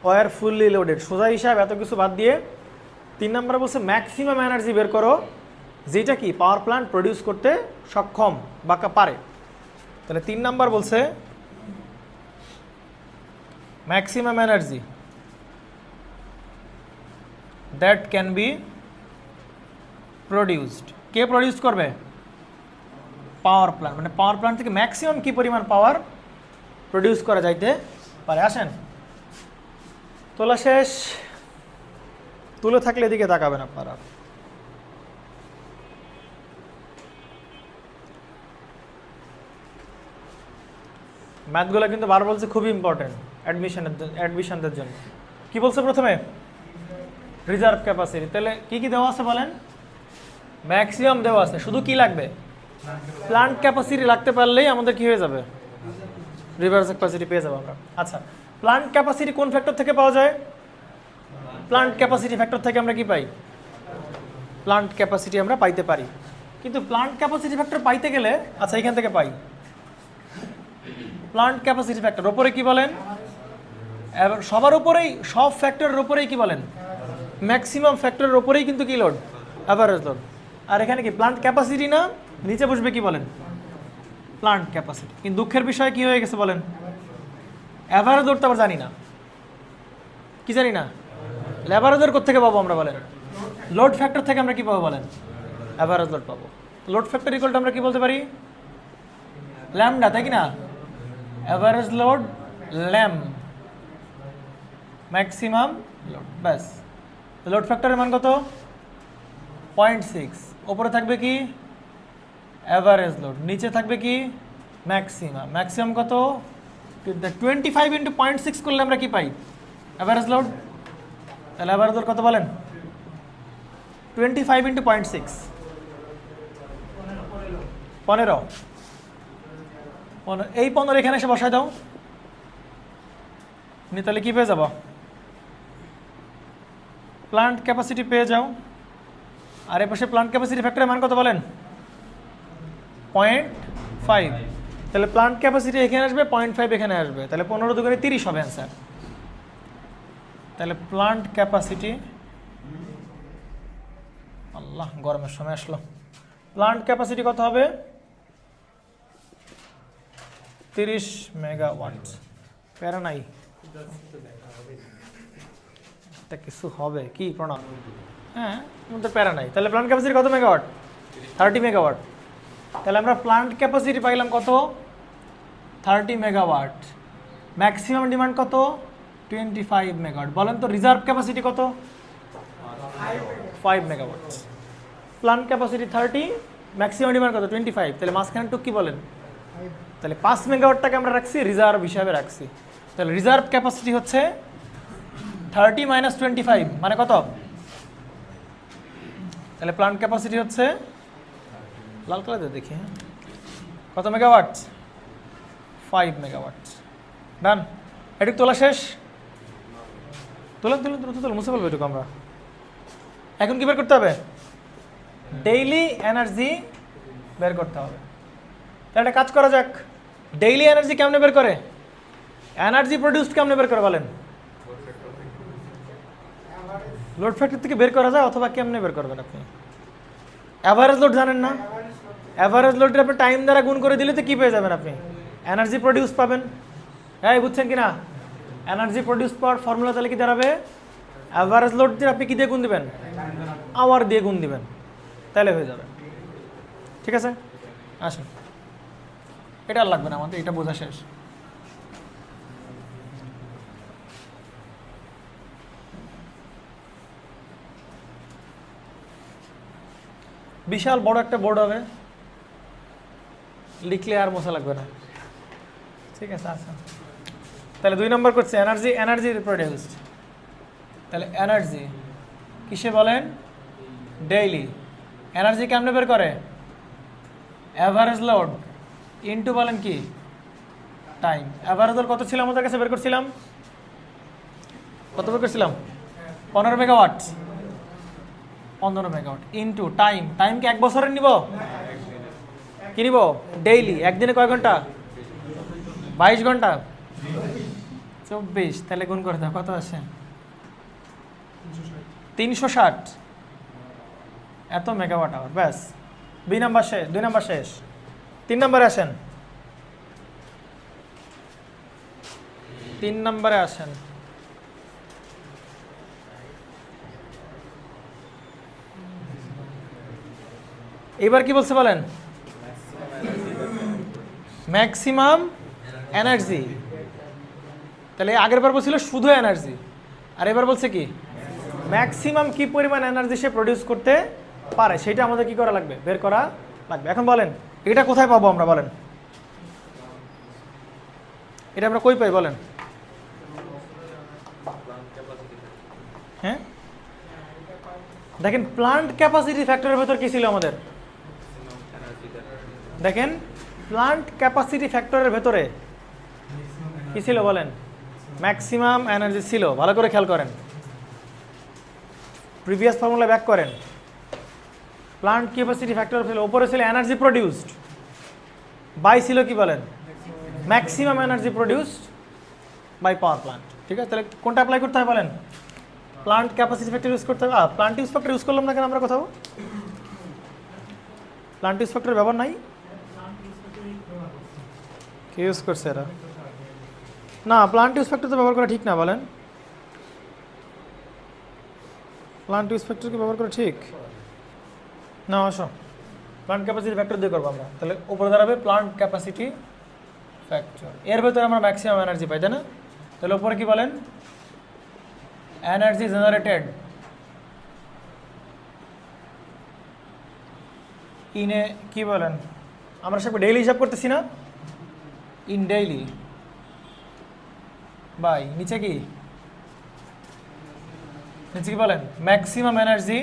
A: were fully loaded. সোজা হিসাব এত কিছু বাদ দিয়ে 3 নম্বরে বলছে ম্যাক্সিমাম এনার্জি বের করো যেটা কি পাওয়ার প্ল্যান্ট প্রডিউস করতে সক্ষম বা পারে। তাহলে 3 নাম্বার বলছে maximum energy that can be produced. কে প্রডিউস করবে? Power plant. মানে পাওয়ার প্ল্যান্ট থেকে ম্যাক্সিমাম কি পরিমাণ পাওয়ার প্রডিউস করা যাইতে পারে। আসেন, তোলা শেষ। তুলে থাকলে এদিকে তাকাবেন আপনারা। ম্যাথগুলো কিন্তু বার বলছে খুবই ইম্পর্টেন্ট অ্যাডমিশনদের জন্য। কি বলছে প্রথমে? Reserve capacity. তাহলে কি কি দেওয়া আছে বলেন? ম্যাক্সিমাম দেওয়া আছে। শুধু কি লাগবে? প্লান্ট ক্যাপাসিটি লাগতে পারলেই আমাদের কি হয়ে যাবে? রিজার্ভ ক্যাপাসিটি পেয়ে যাবো আমরা। আচ্ছা, প্লান্ট ক্যাপাসিটি কোন ফ্যাক্টর থেকে পাওয়া যায়? প্লান্ট ক্যাপাসিটি ফ্যাক্টর থেকে আমরা কি পাই? প্লান্ট ক্যাপাসিটি আমরা পাইতে পারি। কিন্তু প্লান্ট ক্যাপাসিটি ফ্যাক্টর পাইতে গেলে, আচ্ছা এখান থেকে পাই প্লান্ট ক্যাপাসিটি ফ্যাক্টর উপরে কি বলেন? সবার উপরেই, সব ফ্যাক্টরের উপরেই কি বলেন? ম্যাক্সিমাম ফ্যাক্টরের উপরেই কিন্তু কি লোড? Average load. আর এখানে কি প্লান্ট ক্যাপাসিটি না, নিচে বসবে কি বলেন? Plant capacity. কিন্তু দুঃখের বিষয় কি হয়ে গেছে বলেন? অ্যাভারেজ লোড তো আবার জানি না। কি জানি না? অ্যাভারেজ লোড কোথেকে পাবো আমরা বলেন? লোড ফ্যাক্টর থেকে আমরা কি পাবো বলেন? অ্যাভারেজ লোড পাবো। লোড ফ্যাক্টর ইকুয়াল আমরা কি বলতে পারি? ল্যামডা, তাই কি না? অ্যাভারেজ লোড ল্যাম, ম্যাক্সিমাম লোড, ব্যাস। লোড ফ্যাক্টরের মান কত? 0.6। ওপরে থাকবে কি? Average load. নিচে থাকবে কি? ম্যাক্সিমাম। ম্যাক্সিমাম কত? 25 ইন্টু 0.6 করলে আমরা কি পাই? Average load. তাহলে অ্যাভারেজ লোড কত বলেন? 25 ইন্টু 0.6, 15। এই 15 এখানে এসে বসায় দাও, তাহলে কি পেয়ে যাবো? প্লান্ট ক্যাপাসিটি পেয়ে যাও। আর এ পাশে প্লান্ট ক্যাপাসিটি ফ্যাক্টরের মান কত বলেন? 0.5। তাহলে প্লান্ট ক্যাপাসিটি এখানে আসবে, 0.5 এখানে আসবে, তাহলে 15 দুগুণে 30 হবে অ্যান্সার। তাহলে প্লান্ট ক্যাপাসিটি, আল্লাহ গরমের সময় আসলো, প্লান্ট ক্যাপাসিটি কত হবে? 30 মেগাওয়াট। প্যারা নাই, এটা কিছু হবে কি প্রণাম? হ্যাঁ, তো প্যারা নাই। তাহলে প্লান্ট ক্যাপাসিটি কত মেগাওয়াট? 30 মেগাওয়াট। তাহলে আমরা প্লান্ট ক্যাপাসিটি পাইলাম কত? 30 মেগাওয়াট। ম্যাক্সিমাম ডিমান্ড কত? 25 মেগাওয়াট। বলেন তো রিজার্ভ ক্যাপাসিটি কত? 5 megawatt. Plant capacity 30, maximum demand কত? 25। তাহলে মাঝখানে টুক কি বলেন? তাহলে 5 মেগাওয়াটটাকে আমরা রাখছি রিজার্ভ হিসাবে রাখছি। তাহলে রিজার্ভ ক্যাপাসিটি হচ্ছে 30 মাইনাস 25 মানে কত? তাহলে প্লান্ট ক্যাপাসিটি হচ্ছে লাল কালার দেখি, হ্যাঁ, কত মেগাওয়াট? 5 মেগাওয়াট। ডান। এটুকু তোলা শেষ? তুলেন তুলেন তুলে তুলে মুছে ফেলবো এটুকু আমরা। এখন কি বের করতে হবে? ডেইলি এনার্জি বের করতে হবে। তাহলে একটা কাজ করা যাক, ডেইলি এনার্জি কেমনে বের করে, এনার্জি প্রডিউসড কেমনে বের করে বলেন? লোড ফ্যাক্টর থেকে বের করা যায়, অথবা কেমনে বের করবেন আপনি? অ্যাভারেজ লোড জানেন না? অ্যাভারেজ লোডের আপনি টাইম দ্বারা গুণ করে দিলে তো কী পেয়ে যাবেন আপনি? এনার্জি প্রডিউস পাবেন। হ্যাঁ, বুঝছেন কি না? এনার্জি প্রডিউস পাওয়ার ফর্মুলা তাহলে কি দাঁড়াবে? অ্যাভারেজ লোড দিয়ে আপনি কী দিয়ে গুণ দিবেন? আওয়ার দিয়ে গুণ দিবেন, তাহলে হয়ে যাবে। ঠিক আছে, আসুন। এটা আর লাগবে না আমাদের, এটা বোঝা শেষ। বিশাল বড় একটা বোর্ড হবে, লিখলে আর মোছা লাগবে না। ঠিক আছে, আচ্ছা। তাহলে 2 নম্বর করছে এনার্জি, এনার্জি প্রডিউসড। তাহলে এনার্জি কিসে বলেন? ডেইলি। এনার্জি কেমনে বের করে? অ্যাভারেজ লোড ইনটু বলেন কি টাইম। অ্যাভারেজ লোড কত ছিল আমাদের কাছে বের করছিলাম? কত বের করছিলাম? 15 megawatt. 15 megawatt into time. Time কি 1 বছরের নিব? কি নিব? ডেইলি। একদিনে কয় ঘন্টা? 22 ঘন্টা। 24। তাহলে গুণ করে দাও, কত আসে? 360 এত মেগাওয়াট আওয়ার। ব্যাস, 2 নাম্বার শেষ। 2 নাম্বার শেষ। 3 নম্বরে আসেন। 3 নম্বরে আসেন। এবার কি বলছে বলেন? Maximum energy. তাহলে আগের বার বলছিল শুধু এনার্জি, আর এবার বলছে কি ম্যাক্সিমাম কি পরিমাণ এনার্জি সে প্রডিউস করতে পারে, সেটা আমাদের কি করা লাগবে? বের করা লাগবে। এখন বলেন এটা কোথায় পাবো আমরা? বলেন এটা আমরা কই পাই বলেন? হ্যাঁ, দেখেন প্লান্ট ক্যাপাসিটি ফ্যাক্টরের ভেতর কি ছিল আমাদের? দেখেন প্লান্ট ক্যাপাসিটি ফ্যাক্টরের ভেতরে কি ছিল বলেন? ম্যাক্সিমাম এনার্জি ছিল। ভালো করে খেয়াল করেন, প্রিভিয়াস ফর্মুলা ব্যাক করেন। প্লান্ট ক্যাপাসিটি ফ্যাক্টর ছিল, উপরে ছিল এনার্জি প্রডিউসড, বাই ছিল কি বলেন? Maximum energy produced by power plant. ঠিক আছে, তাহলে কোনটা অ্যাপ্লাই করতে হয় বলেন? প্লান্ট ক্যাপাসিটি ফ্যাক্টর ইউজ করতে হবে। প্লান্ট ইউজ ফ্যাক্টর ইউজ করলাম না কেন আমরা? কোথাও প্লান্ট ইউজ ফ্যাক্টর ব্যবহার নাই? কে ইউজ করছে এরা? না, প্লান্ট ইউজ ফ্যাক্টর তো ব্যবহার করা ঠিক না, বলেন। প্লান্ট ইউজ ফ্যাক্টরকে ব্যবহার করা ঠিক না? আসো, প্লান্ট ক্যাপাসিটি ফ্যাক্টর দিয়ে করবো আমরা। তাহলে উপরে দাঁড়াবে প্লান্ট ক্যাপাসিটি ফ্যাক্টর। এর ভেতরে আমরা ম্যাক্সিমাম এনার্জি পাই, তাই না? তাহলে উপরে কি বলেন? এনার্জি জেনারেটেড ইনে কি বলেন? আমরা সব ডেইলি হিসাব করতেছি না? ইন ডেইলি বাই নিচে কি? নিচে কি বলেন? Maximum energy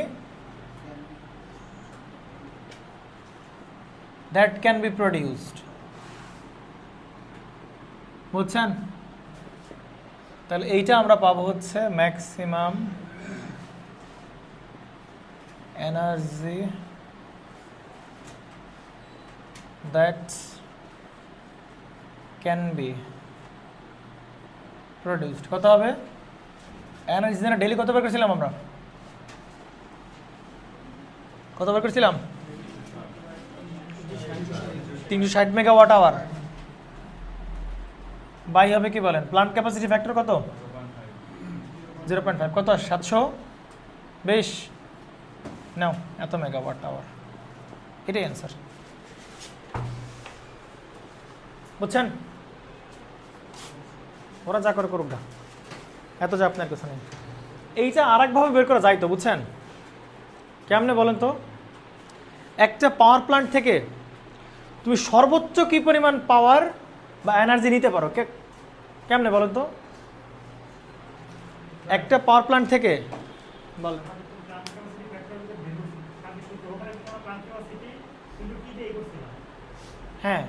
A: that can be produced. বুঝছেন? তাহলে এইটা আমরা পাবো হচ্ছে maximum energy that can be produced. কত হবে? এনার্জি যেন ডেইলি কত বের করেছিলাম আমরা? কত বের করেছিলাম? 360 মেগাওয়াট আওয়ার বাই হবে কি বলেন? প্লান্ট ক্যাপাসিটি ফ্যাক্টর কত? 0.5। কত? 720 নাও, এত মেগাওয়াট আওয়ার। এটাই অ্যান্সার। বুঝছেন? ওরা যা করে করুক না, এত যা আপনার কাছে নেই। এইটা আরেকভাবে বের করা যায় তো, বুঝছেন? কেমনে বলেন তো? একটা পাওয়ার প্ল্যান্ট থেকে তুমি সর্বোচ্চ কি পরিমাণ পাওয়ার বা এনার্জি নিতে পারো, কেমনে বলেন তো? একটা পাওয়ার প্ল্যান্ট থেকে বলেন। হ্যাঁ,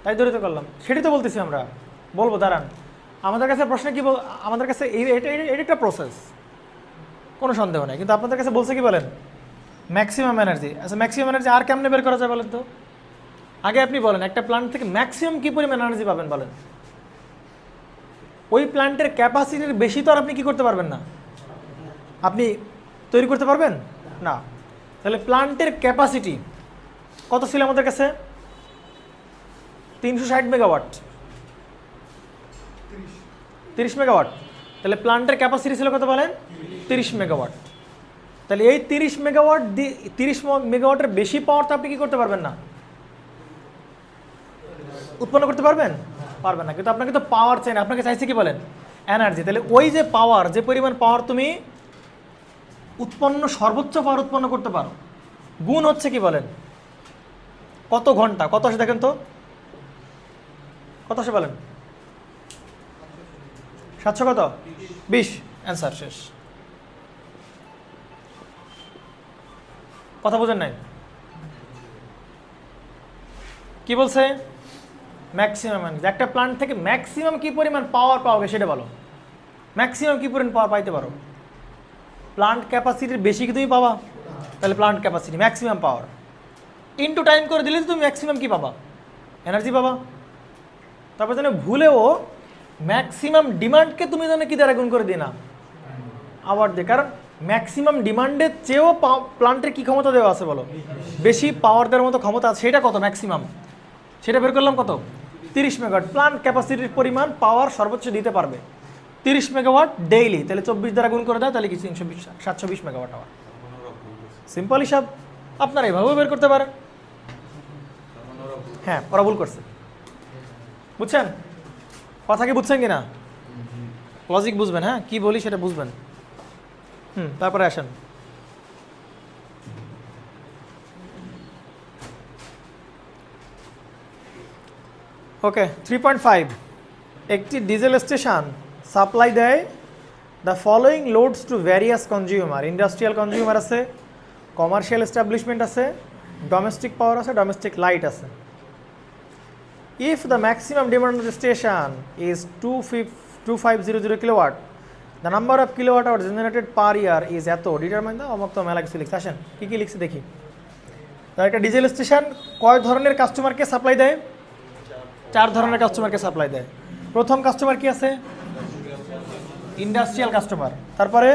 A: তাই ধরে তো করলাম, সেটাই তো বলতেছি আমরা। বলবো দাঁড়ান, আমাদের কাছে প্রশ্ন কি আমাদের কাছে এটা একটা প্রসেস, কোনো সন্দেহ নেই, কিন্তু আপনাদের কাছে বলছে কি বলেন ম্যাক্সিমাম এনার্জি। আচ্ছা ম্যাক্সিমাম এনার্জি আর কেমনে বের করা যায় বলেন তো? আগে আপনি বলেন একটা প্ল্যান্ট থেকে ম্যাক্সিমাম কী পরিমাণ এনার্জি পাবেন বলেন। ওই প্ল্যান্টের ক্যাপাসিটির বেশি তো আর আপনি কী করতে পারবেন না, আপনি তৈরি করতে পারবেন না। তাহলে প্ল্যান্টের ক্যাপাসিটি কত ছিল আমাদের কাছে? 360 মেগাওয়াট, 30 মেগাওয়াট। তাহলে প্ল্যান্টের ক্যাপাসিটি ছিল কত বলেন? 30 মেগাওয়াট। তাহলে এই 30 মেগাওয়াট 30 মেগাওয়াটের বেশি পাওয়ার তো আপনি কী করতে পারবেন না, উৎপন্ন করতে পারবেন না। কিন্তু আপনাকে তো পাওয়ার চাই না, আপনাকে চাইছে কি বলেন এনার্জি। তাহলে ওই যে পাওয়ার, যে পরিমাণ পাওয়ার তুমি উৎপন্ন, সর্বোচ্চ পাওয়ার উৎপন্ন করতে পারো, গুণ হচ্ছে কি বলেন কত ঘন্টা, কত আসে দেখেন তো, কত আসে বলেন? 700 কত 20, অ্যান্সার শেষ। কথা বোঝেন নাই? কি বলছে? Maximum energy. একটা প্ল্যান্ট থেকে ম্যাক্সিমাম কি পরিমাণ পাওয়ার পাওয়া সেটা বলো, ম্যাক্সিমাম কি পরিমাণ পাওয়ার পাইতে পারো। প্লান্ট ক্যাপাসিটির বেশি কি তুমি পাবা? তাহলে plant capacity maximum power into time করে দিলে তুমি ম্যাক্সিমাম কি পাবা, এনার্জি পাবা। তারপর যেন ভুলেও ম্যাক্সিমাম ডিমান্ডকে তুমি যেন কি দ্বারা গুণ করে দিই না, আবার দে। কারণ ম্যাক্সিমাম ডিমান্ডের চেয়েও প্লান্টের কি ক্ষমতা দেওয়া আছে বলো, বেশি পাওয়ার দেওয়ার মতো ক্ষমতা আছে। সেটা কত ম্যাক্সিমাম, সেটা বের করলাম কত 30 মেগাওয়াট। প্লান্ট ক্যাপাসিটির পরিমাণ পাওয়ার সর্বোচ্চ দিতে পারবে 30 মেগাওয়াট ডেইলি। তাহলে 24 দ্বারা গুণ করে দাও, তাহলে কি 720 মেগাওয়াট আওয়ার। সিম্পল হিসাব, আপনারা এভাবেও বের করতে পারেন। হ্যাঁ ওরা ভুল করছে, বুঝছেন কথা কি, বুঝছেন কিনা? লজিক বুঝবেন, হ্যাঁ কি বলি সেটা বুঝবেন। তারপরে আসেন ওকে 3.5। একটি ডিজেল স্টেশন সাপ্লাই দেয় the following loads to various consumer. Industrial consumer আছে, কমার্শিয়াল এস্টাবলিশমেন্ট আছে, ডোমেস্টিক পাওয়ার আছে, ডোমেস্টিক লাইট আছে। If the maximum demand of the station is 2500 kilowatt, the number of kilowatt hour generated per year is এত, determine the অমুক তো মেলা কিছু লিখছে। আসেন কী কী লিখছে দেখি। একটা ডিজেল স্টেশন কয় ধরনের কাস্টমারকে সাপ্লাই দেয়? 4 ধরনের কাস্টমারকে সাপ্লাই দেয়। প্রথম কাস্টমার কি আছে? ইন্ডাস্ট্রিয়াল কাস্টমার, তারপরে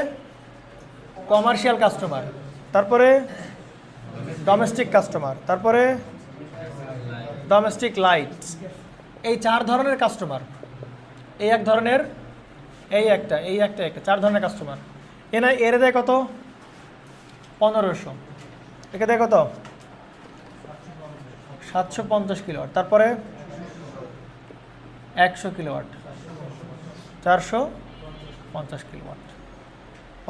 A: কমার্শিয়াল কাস্টমার, তারপরে ডোমেস্টিক কাস্টমার, তারপরে ডোমেস্টিক লাইট। এই 4 ধরনের কাস্টমার। এই এক ধরনের, এই একটা, এই একটা, 4 ধরনের কাস্টমার। এর দেয় কত? 1500। একে দেয় কত? 750 কিলোওয়াট। তারপরে 100 কিলোওয়াট, 450 কিলোওয়াট।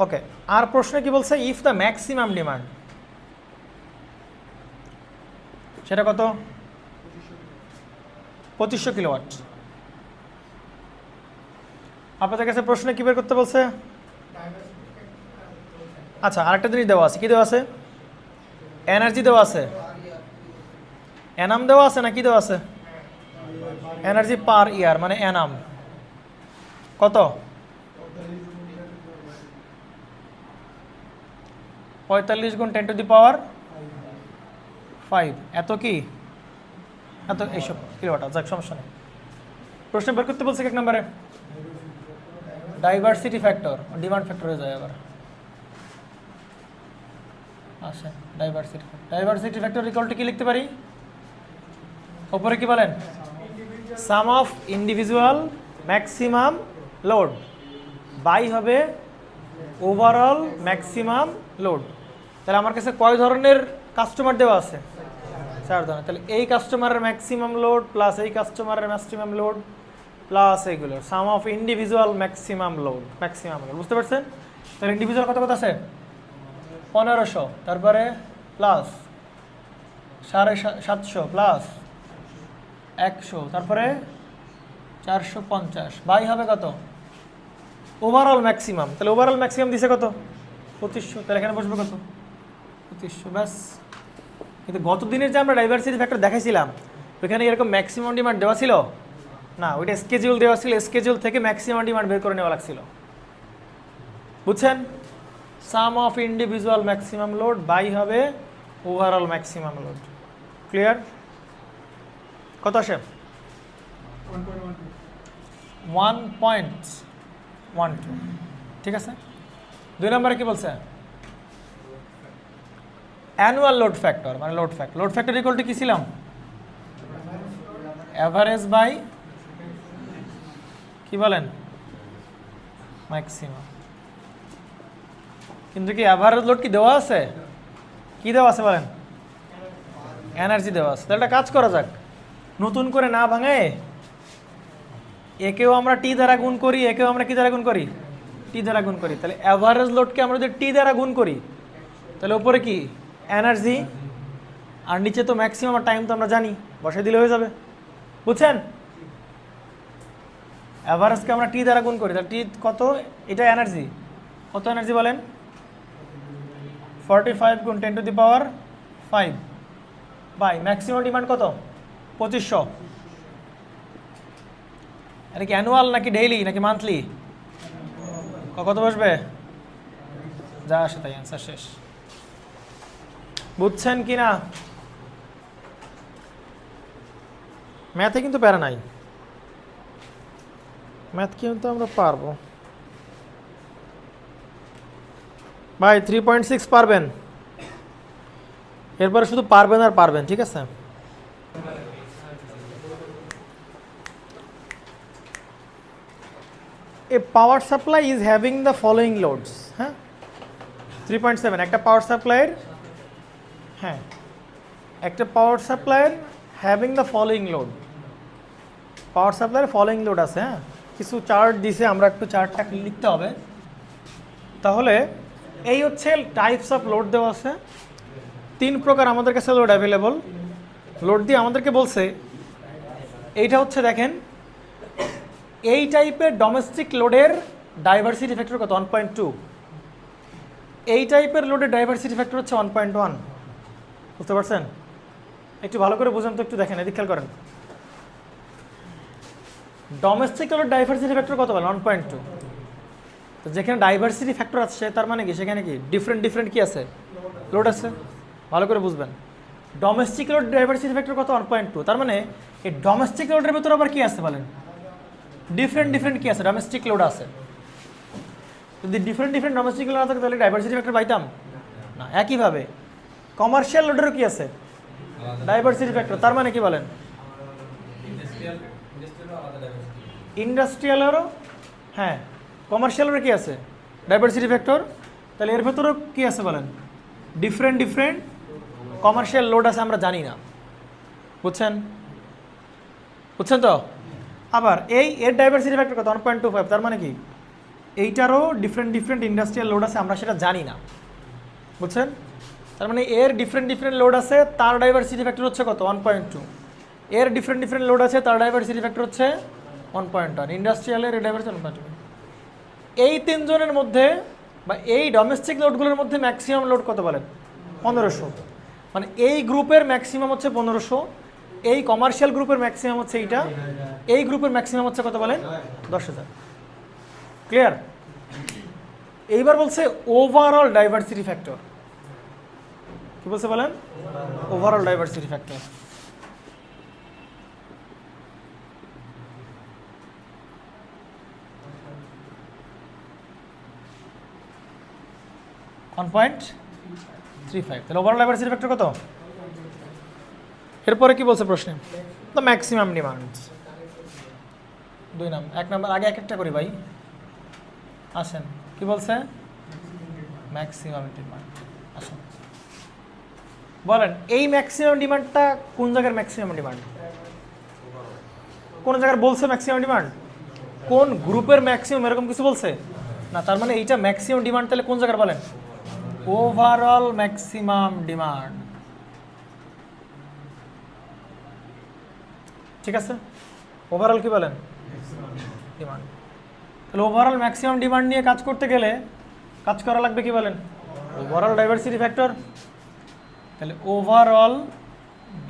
A: ওকে, আর প্রশ্নে কি বলছে? ইফ দ্য ম্যাক্সিমাম ডিমান্ড, সেটা কত? 2500 কিলোওয়াট। আপনাদের কাছে প্রশ্নে কি বের করতে বলছে? আচ্ছা আরেকটা জিনিস দেওয়া আছে, কি দেওয়া আছে? এনার্জি দেওয়া আছে, এনাম দেওয়া আছে না কি দেওয়া আছে? এনার্জি পার ইয়ার মানে এনাম কত? 45 গুণ 10 টু দি পাওয়ার 5। এত কি? এত এইসব কিলোওয়াট। যাক সমস্যা নেই। প্রশ্ন বের করতে বলছে এক নম্বরে ডাইভার্সিটি ফ্যাক্টর, ডিমান্ড ফ্যাক্টর হয়ে যায় আবার। আচ্ছা ডাইভার্সিটি ফ্যাক্টর ইকুয়াল টু কি লিখতে পারি? উপরে কি বলেন? Sum of individual maximum load by হবে ওভারঅল ম্যাক্সিমাম লোড। তাহলে আমার কাছে কয় ধরনের কাস্টমার দেওয়া আছে? 4 ধরনের। তাহলে এই কাস্টমারের ম্যাক্সিমাম লোড প্লাস এই কাস্টমারের ম্যাক্সিমাম লোড প্লাস এইগুলো সাম অফ ইন্ডিভিজুয়াল ম্যাক্সিমাম লোড, বুঝতে পারছেন? তাহলে ইন্ডিভিজুয়াল কত কত আছে? 1500, তারপরে প্লাস 750 প্লাস 100, তারপরে 450 বাই হবে কত? Overall maximum. তাহলে ওভারঅল ম্যাক্সিমাম দিছে কত? 2500। তাহলে এখানে বসবে কত? 2500, ব্যাস। কিন্তু গত দিনের যে আমরা ডাইভার্সিটি ফ্যাক্টর দেখাইছিলাম ওইখানে এরকম ম্যাক্সিমাম ডিমান্ড দেওয়া ছিল না, ওইটা স্কেজুল দেওয়া ছিল, স্কেজুল থেকে ম্যাক্সিমাম ডিমান্ড বের করে নেওয়া লাগছিল। বুঝছেন? Sum of individual maximum load by হবে ওভারঅল ম্যাক্সিমাম লোড। ক্লিয়ার? কত আসে? 1.12। ঠিক আছে। 2 নম্বরে কি বলছে? অ্যানুয়াল লোড ফ্যাক্টর, মানে লোড ফ্যাক্টর ইকুয়াল টু কি ছিলাম? অ্যাভারেজ বাই কি বলেন? ম্যাক্সিমাম। কিন্তু কি অ্যাভারেজ লোড কি দেওয়া আছে? কি দেওয়া আছে বলেন? এনার্জি দেওয়া আছে। তাহলে একটা কাজ করা যাক, নতুন করে না ভাঙে একেও আমরা টি দ্বারা গুণ করি, একেও আমরা কি দ্বারা গুণ করি? টি দ্বারা গুণ করি। তাহলে অ্যাভারেজ লোডকে আমরা যদি টি দ্বারা গুণ করি তাহলে উপরে কি এনার্জি, আর নিচে তো ম্যাক্সিমাম আর টাইম তো আমরা জানি, বসাই দিলে হয়ে যাবে। বুঝছেন? অ্যাভারেজকে আমরা টি দ্বারা গুণ করি, তাহলে টি কত? এটা এনার্জি, কত এনার্জি বলেন? 45 গুণ 10⁵ বাই ম্যাক্সিমাম ডিমান্ড কত? 2500। এটা কি অ্যানুয়াল নাকি ডেইলি নাকি মান্থলি? কত বসবে? যা আসে তাই, অ্যান্সার শেষ। বুঝছেন কি না? ম্যাথে কিন্তু প্যারা নাই, ম্যাথ কিন্তু আমরা পারবো ভাই। 3.6 পারবেন, এরপরে শুধু পারবেন আর পারবেন। ঠিক আছে। A power supply is having the following loads. হ্যাঁ, 3.7 একটা পাওয়ার সাপ্লাইয়ের, হ্যাঁ একটা পাওয়ার সাপ্লাইয়ের having the following load. Power সাপ্লাইয়ের ফলোয়িং লোড আছে। হ্যাঁ, কিছু চার্ট দিছে, আমরা একটু চার্টটা লিখতে হবে। তাহলে এই হচ্ছে টাইপস অফ লোড দেওয়া আছে। 3 প্রকার আমাদের কাছে লোড অ্যাভেলেবল। লোড দিয়ে আমাদেরকে বলছে এইটা হচ্ছে, দেখেন এই টাইপের ডোমেস্টিক লোডের ডাইভার্সিটি ফ্যাক্টর কত? 1.2। এই টাইপের লোডের ডাইভার্সিটি ফ্যাক্টর হচ্ছে 1.1। বুঝতে পারছেন? একটু ভালো করে বুঝেন তো, একটু দেখেন, এদিক খেয়াল করেন। ডোমেস্টিক লোডের ডাইভার্সিটি ফ্যাক্টর কত বলেন? 1.2। তো যেখানে ডাইভার্সিটি ফ্যাক্টর আছে তার মানে কি সেখানে কি ডিফারেন্ট কি আছে? লোড আছে। ভালো করে বুঝবেন। ডোমেস্টিক লোড ডাইভার্সিটি ফ্যাক্টর কত? 1.2। তার মানে এই ডোমেস্টিক লোডের ভিতরে আবার কি আছে বলেন? ডিফারেন্ট কি আছে? ডোমেস্টিক লোড আছে। যদি ডিফারেন্ট ডোমেস্টিক লোড না থাকে তাহলে ডাইভার্সিটি ফ্যাক্টর পাইতাম না। একইভাবে কমার্শিয়াল লোডেরও কি আছে? Diversity factor. তার মানে কি বলেন? ইন্ডাস্ট্রিয়ালেরও, হ্যাঁ কমার্শিয়ালেরও কি আছে? Diversity factor. তাহলে এর ভেতরেও কি আছে বলেন? ডিফারেন্ট কমার্শিয়াল লোড আছে, আমরা জানি না। বুঝছেন তো? আবার এর ডাইভার্সিটি ফ্যাক্টর কত? 1.25। তার মানে কি এইটারও ডিফারেন্ট ইন্ডাস্ট্রিয়াল লোড আছে, আমরা সেটা জানি না। বুঝছেন? তার মানে এর ডিফারেন্ট লোড আছে, তার ডাইভার্সিটি ফ্যাক্টর হচ্ছে কত? 1.2। এর ডিফারেন্ট লোড আছে, তার ডাইভার্সিটি ফ্যাক্টর হচ্ছে 1.1। ইন্ডাস্ট্রিয়ালের ডাইভার্সিটি 1.2। এই 3 জনের মধ্যে বা এই ডোমেস্টিক লোডগুলোর মধ্যে ম্যাক্সিমাম লোড কত বলেন? 1500। মানে এই গ্রুপের ম্যাক্সিমাম হচ্ছে 1500, এই কমার্শিয়াল গ্রুপের ম্যাক্সিমাম হচ্ছে এইটা, এই গ্রুপের ম্যাক্সিমাম হচ্ছে কত বলেন? 10,000। ক্লিয়ার? এইবার বলছে ওভারঅল ডাইভার্সিটি ফ্যাক্টর। কি বলছে বলেন? Overall diversity factor. তাহলে ওভারঅল ডাইভার্সিটি ফ্যাক্টর কত? এরপরে কি বলছে প্রশ্নে? The maximum demand. 1 নাম্বার আগে এক একটা করি ভাই, আসেন। কি বলছে? Maximum demand. আসেন বলেন, এই ম্যাক্সিমাম ডিমান্ডটা কোন জায়গার ম্যাক্সিমাম ডিমান্ড? কোন জায়গার বলছে ম্যাক্সিমাম ডিমান্ড? কোন গ্রুপের ম্যাক্সিমাম এরকম কিছু বলছে না। তার মানে এইটা ম্যাক্সিমাম ডিমান্ড তাহলে কোন জায়গার বলেন? Overall maximum demand. ঠিক আছে? ওভারঅল কি বলেন? ডিমান্ড। তাহলে ওভারঅল ম্যাক্সিমাম ডিমান্ড নিয়ে কাজ করতে গেলে কাজ করা লাগবে কি বলেন? Overall diversity factor. তাহলে ওভারঅল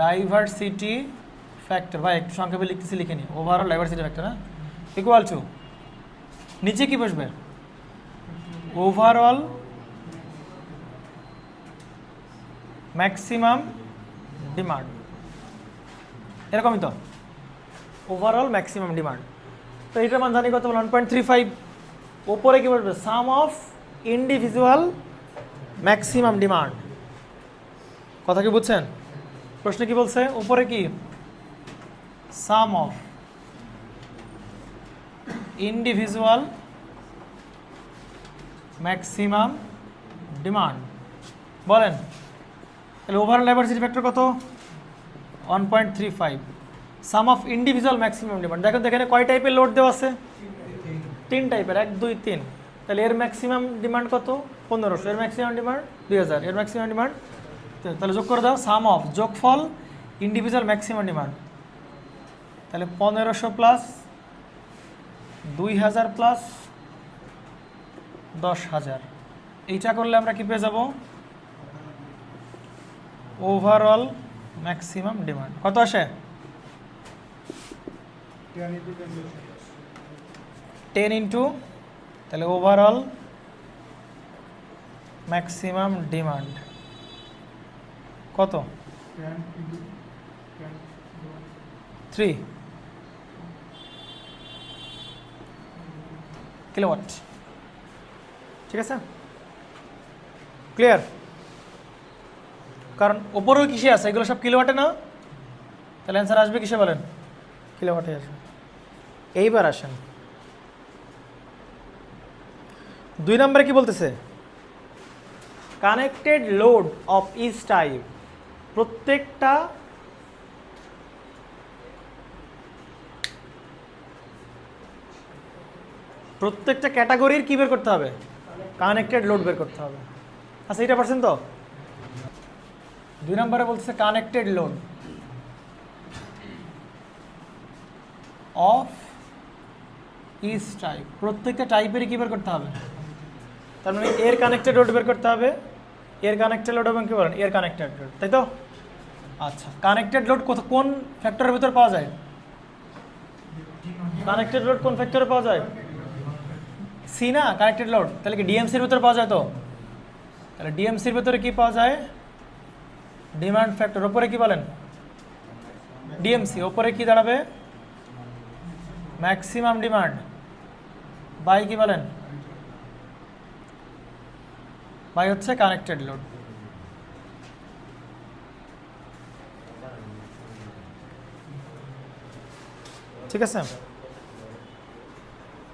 A: ডাইভার্সিটি ফ্যাক্টর ভাই একটু সংক্ষেপে লিখতেছি, লিখে নি, ওভারঅল ডাইভার্সিটি ফ্যাক্টর না, ইকুয়াল টু নিচে কি বসবে, ওভারঅল ম্যাক্সিমাম ডিমান্ড, এরকমই তো, ওভারঅল ম্যাক্সিমাম ডিমান্ড। তো এইটার মান জানি কত, 1.35। ওপরে কি বসবে, সাম অফ ইন্ডিভিজুয়াল ম্যাক্সিমাম ডিমান্ড। কথা কি বুঝছেন? প্রশ্ন কি বলছে, উপরে কি সাম অফ ইন্ডিভিজুয়াল ম্যাক্সিমাম ডিমান্ড, বলেন তাহলে ওভারঅল ডাইভার্সিটি ফ্যাক্টর কত, 1.35, সাম অফ ইন্ডিভিজুয়াল ম্যাক্সিমাম ডিমান্ড। দেখেন তো এখানে কয় টাইপের লোড দেওয়া আছে, 3 টাইপের, 1 2 3। তাহলে এর ম্যাক্সিমাম ডিমান্ড কত, 1500, এর ম্যাক্সিমাম ডিমান্ড 2000, এর ম্যাক্সিমাম ডিমান্ড, তাহলে যোগ করে দাও, সাম অফ যোগফল ইন্ডিভিজুয়াল ম্যাক্সিমাম ডিমান্ড, তাহলে 1500 প্লাস 2000 প্লাস 10,000, এইটা করলে আমরা কি পেয়ে যাব, ওভারঅল ম্যাক্সিমাম ডিমান্ড কত আসে, 10 ইন্টু, তাহলে ওভারঅল ম্যাক্সিমাম ডিমান্ড কত, 3 কিলোওয়াট। ঠিক আছে, ক্লিয়ার? কারণ ওপরেও কিসে আছে, এগুলো সব কিলোওয়াটে না, তাহলে অ্যান্সার আসবে কিসে বলেন, কিলোওয়াটে আসবে। এইবার আসেন 2 নম্বরে কি বলতেছে, connected load of each type, প্রত্যেকটা ক্যাটাগরির কি বের করতে হবে, কানেক্টেড লোড বের করতে হবে। আচ্ছা এটা পারছেন তো? 2 নম্বরে বলতেছে connected load of each type, প্রত্যেকটা টাইপেরই কি বের করতে হবে, তার মানে এর কানেক্টেড লোড বের করতে হবে, এর কানেক্টেড লোড এবং কি বলেন এর কানেক্টেড লোড, তাই তো? আচ্ছা কানেক্টেড লোড কোন ফ্যাক্টরের ভিতর পাওয়া যায়, কানেক্টেড লোড কোন ফ্যাক্টরে পাওয়া যায়, সি না কানেক্টেড লোড, তাহলে কি ডিএমসির ভিতরে পাওয়া যায় তো, তাহলে ডিএমসির ভিতরে কি পাওয়া যায়, ডিমান্ড ফ্যাক্টর, ওপরে কি বলেন ডিএমসি, ওপরে কি দাঁড়াবে ম্যাক্সিমাম ডিমান্ড বাই কি বলেন, বাই হচ্ছে কানেক্টেড লোড। ঠিক আছে,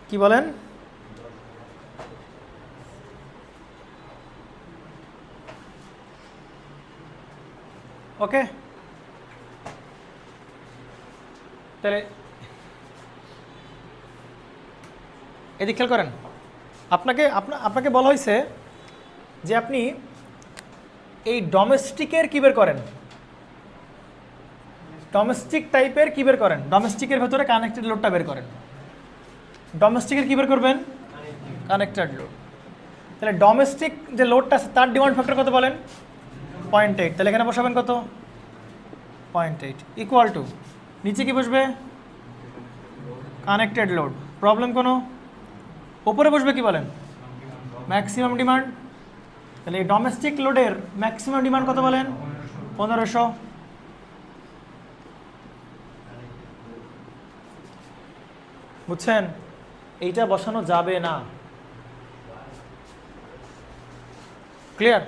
A: কি বলেন, ওকে? তাহলে এদিক খেয়াল করেন, আপনাকে বলা হয়েছে যে আপনি এই ডোমেস্টিকের কি বের করেন, ডোমেস্টিক টাইপের কি বের করেন, ডোমেস্টিকের ভেতরে কানেক্টেড লোডটা বের করেন, ডোমেস্টিকের কি বের করবেন, কানেক্টেড লোড। তাহলে ডোমেস্টিক যে লোডটা আছে তার ডিমান্ড ফ্যাক্টর কত বলেন, 0.8, তাহলে এখানে বসাবেন কত, 0.8 ইকুয়াল টু, নিচে কি বসবে কানেক্টেড লোড, প্রবলেম কোনো, ওপরে বসবে কি বলেন ম্যাক্সিমাম ডিমান্ড, তাহলে এই ডোমেস্টিক লোডের ম্যাক্সিমাম ডিমান্ড কত বলেন 1500, বুঝছেন? এইটা বসানো যাবে না, ক্লিয়ার?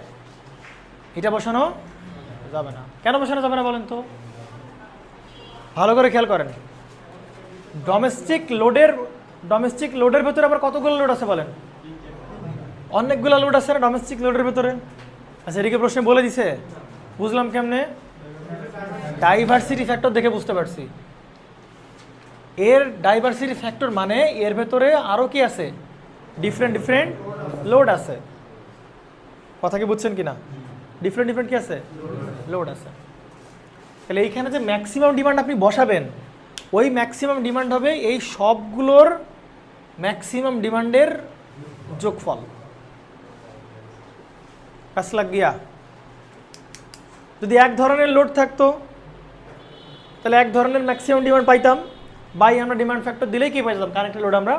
A: এটা বসানো যাবে না, কেন বসানো যাবে না বলেন তো, ভালো করে খেয়াল করেন, ডোমেস্টিক লোডের ভেতরে আবার কতগুলো লোড আছে বলেন, অনেকগুলো লোড আছে না ডোমেস্টিক লোডের ভেতরে। আচ্ছা এদিকে প্রশ্নে বলে দিছে, বুঝলাম কেমনে, ডাইভার্সিটি ফ্যাক্টর দেখে বুঝতে পারছি, এর ডাইভার্সিটি ফ্যাক্টর মানে এর ভেতরে আরও কি আছে, ডিফারেন্ট লোড আছে। কথা কি বুঝছেন কিনা, ডিফারেন্ট কি আছে, লোড আছে। তাহলে এইখানে যে ম্যাক্সিমাম ডিমান্ড আপনি বসাবেন, ওই ম্যাক্সিমাম ডিমান্ড হবে এই সবগুলোর ম্যাক্সিমাম ডিমান্ডের যোগফল। কাজ লাগ গিয়া, যদি এক ধরনের লোড থাকতো তাহলে এক ধরনের ম্যাক্সিমাম ডিমান্ড পাইতাম, বাই আমরা ডিমান্ড ফ্যাক্টর দিলেই কি পাই যেতাম, কানেক্টেড লোড আমরা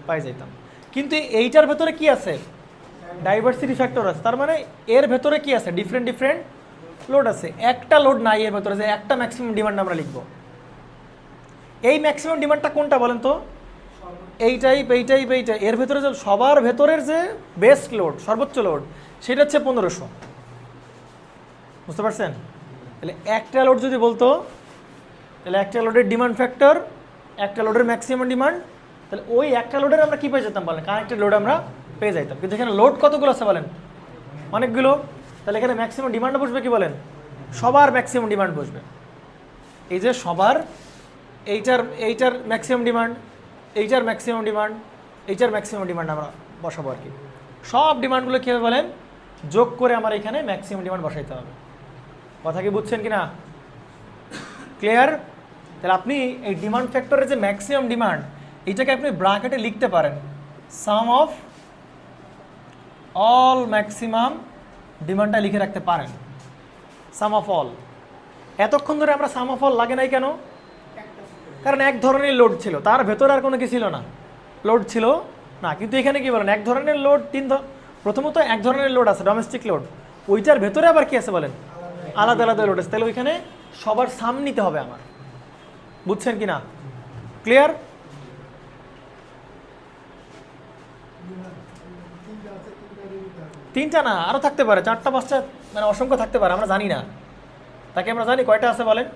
A: পাই যেতাম। কিন্তু এইটার ভেতরে কি আছে, ডাইভার্সিটি ফ্যাক্টর আছে, তার মানে এর ভেতরে কি আছে, ডিফারেন্ট ডিফারেন্ট লোড আছে। একটা লোড নাই এর ভেতরে যে একটা ম্যাক্সিমাম ডিমান্ড আমরা লিখবো। এই ম্যাক্সিমাম ডিমান্ডটা কোনটা বলেন তো, এই টাইপ এই টাইপ এইটা, এর ভেতরে যে সবার ভেতরের যে বেস্ট লোড, সর্বোচ্চ লোড, সেটা হচ্ছে 1500। বুঝতে পারছেন? তাহলে একটা লোড যদি বলতো, তাহলে একটা লোডের ডিমান্ড ফ্যাক্টর, একটা লোডের ম্যাক্সিমাম ডিমান্ড, তাহলে ওই একটা লোডের আমরা কী পেয়ে যেতাম বলেন, কানেক্টেড লোড আমরা পেয়ে যেতাম। কিন্তু এখানে লোড কতগুলো আছে বলেন, অনেকগুলো। তাহলে এখানে ম্যাক্সিমাম ডিমান্ডও বসবে কি বলেন, সবার ম্যাক্সিমাম ডিমান্ড বসবে। এই যে সবার, এইটার ম্যাক্সিমাম ডিমান্ড, এইটার ম্যাক্সিমাম ডিমান্ড, এইটার ম্যাক্সিমাম ডিমান্ড আমরা বসাবো আর কি। সব ডিমান্ডগুলো কীভাবে বলেন, যোগ করে আমার এখানে ম্যাক্সিমাম ডিমান্ড বসাইতে হবে। কথা কি বুঝছেন কি না? ক্লিয়ার? তাহলে আপনি এই ডিমান্ড ফ্যাক্টরের যে ম্যাক্সিমাম ডিমান্ড, এইটাকে আপনি ব্র্যাকেটে লিখতে পারেন সাম অফ অল ম্যাক্সিমাম ডিমান্ডটা লিখে রাখতে পারেন, সাম অফ অল। এতক্ষণ ধরে আমরা সাম অফ অল লাগে নাই কেন, কারণ এক ধরনের লোড ছিল, তার ভেতরে আর কোনো কি ছিল না, লোড ছিল না। কিন্তু এখানে কি বলেন, এক ধরনের লোড, প্রথমত এক ধরনের লোড আছে ডোমেস্টিক লোড, ওইটার ভেতরে আবার কি আছে বলেন, আলাদা আলাদা লোড আছে। তাহলে ওইখানে সবার সাম নিতে হবে আমার। বুঝছেন কি না? ক্লিয়ার? তিনটা না, আরও থাকতে পারে, 4টা 5টা, মানে অসংখ্য থাকতে পারে, আমরা জানি না। তাকে আমরা জানি কয়টা আছে বলেন,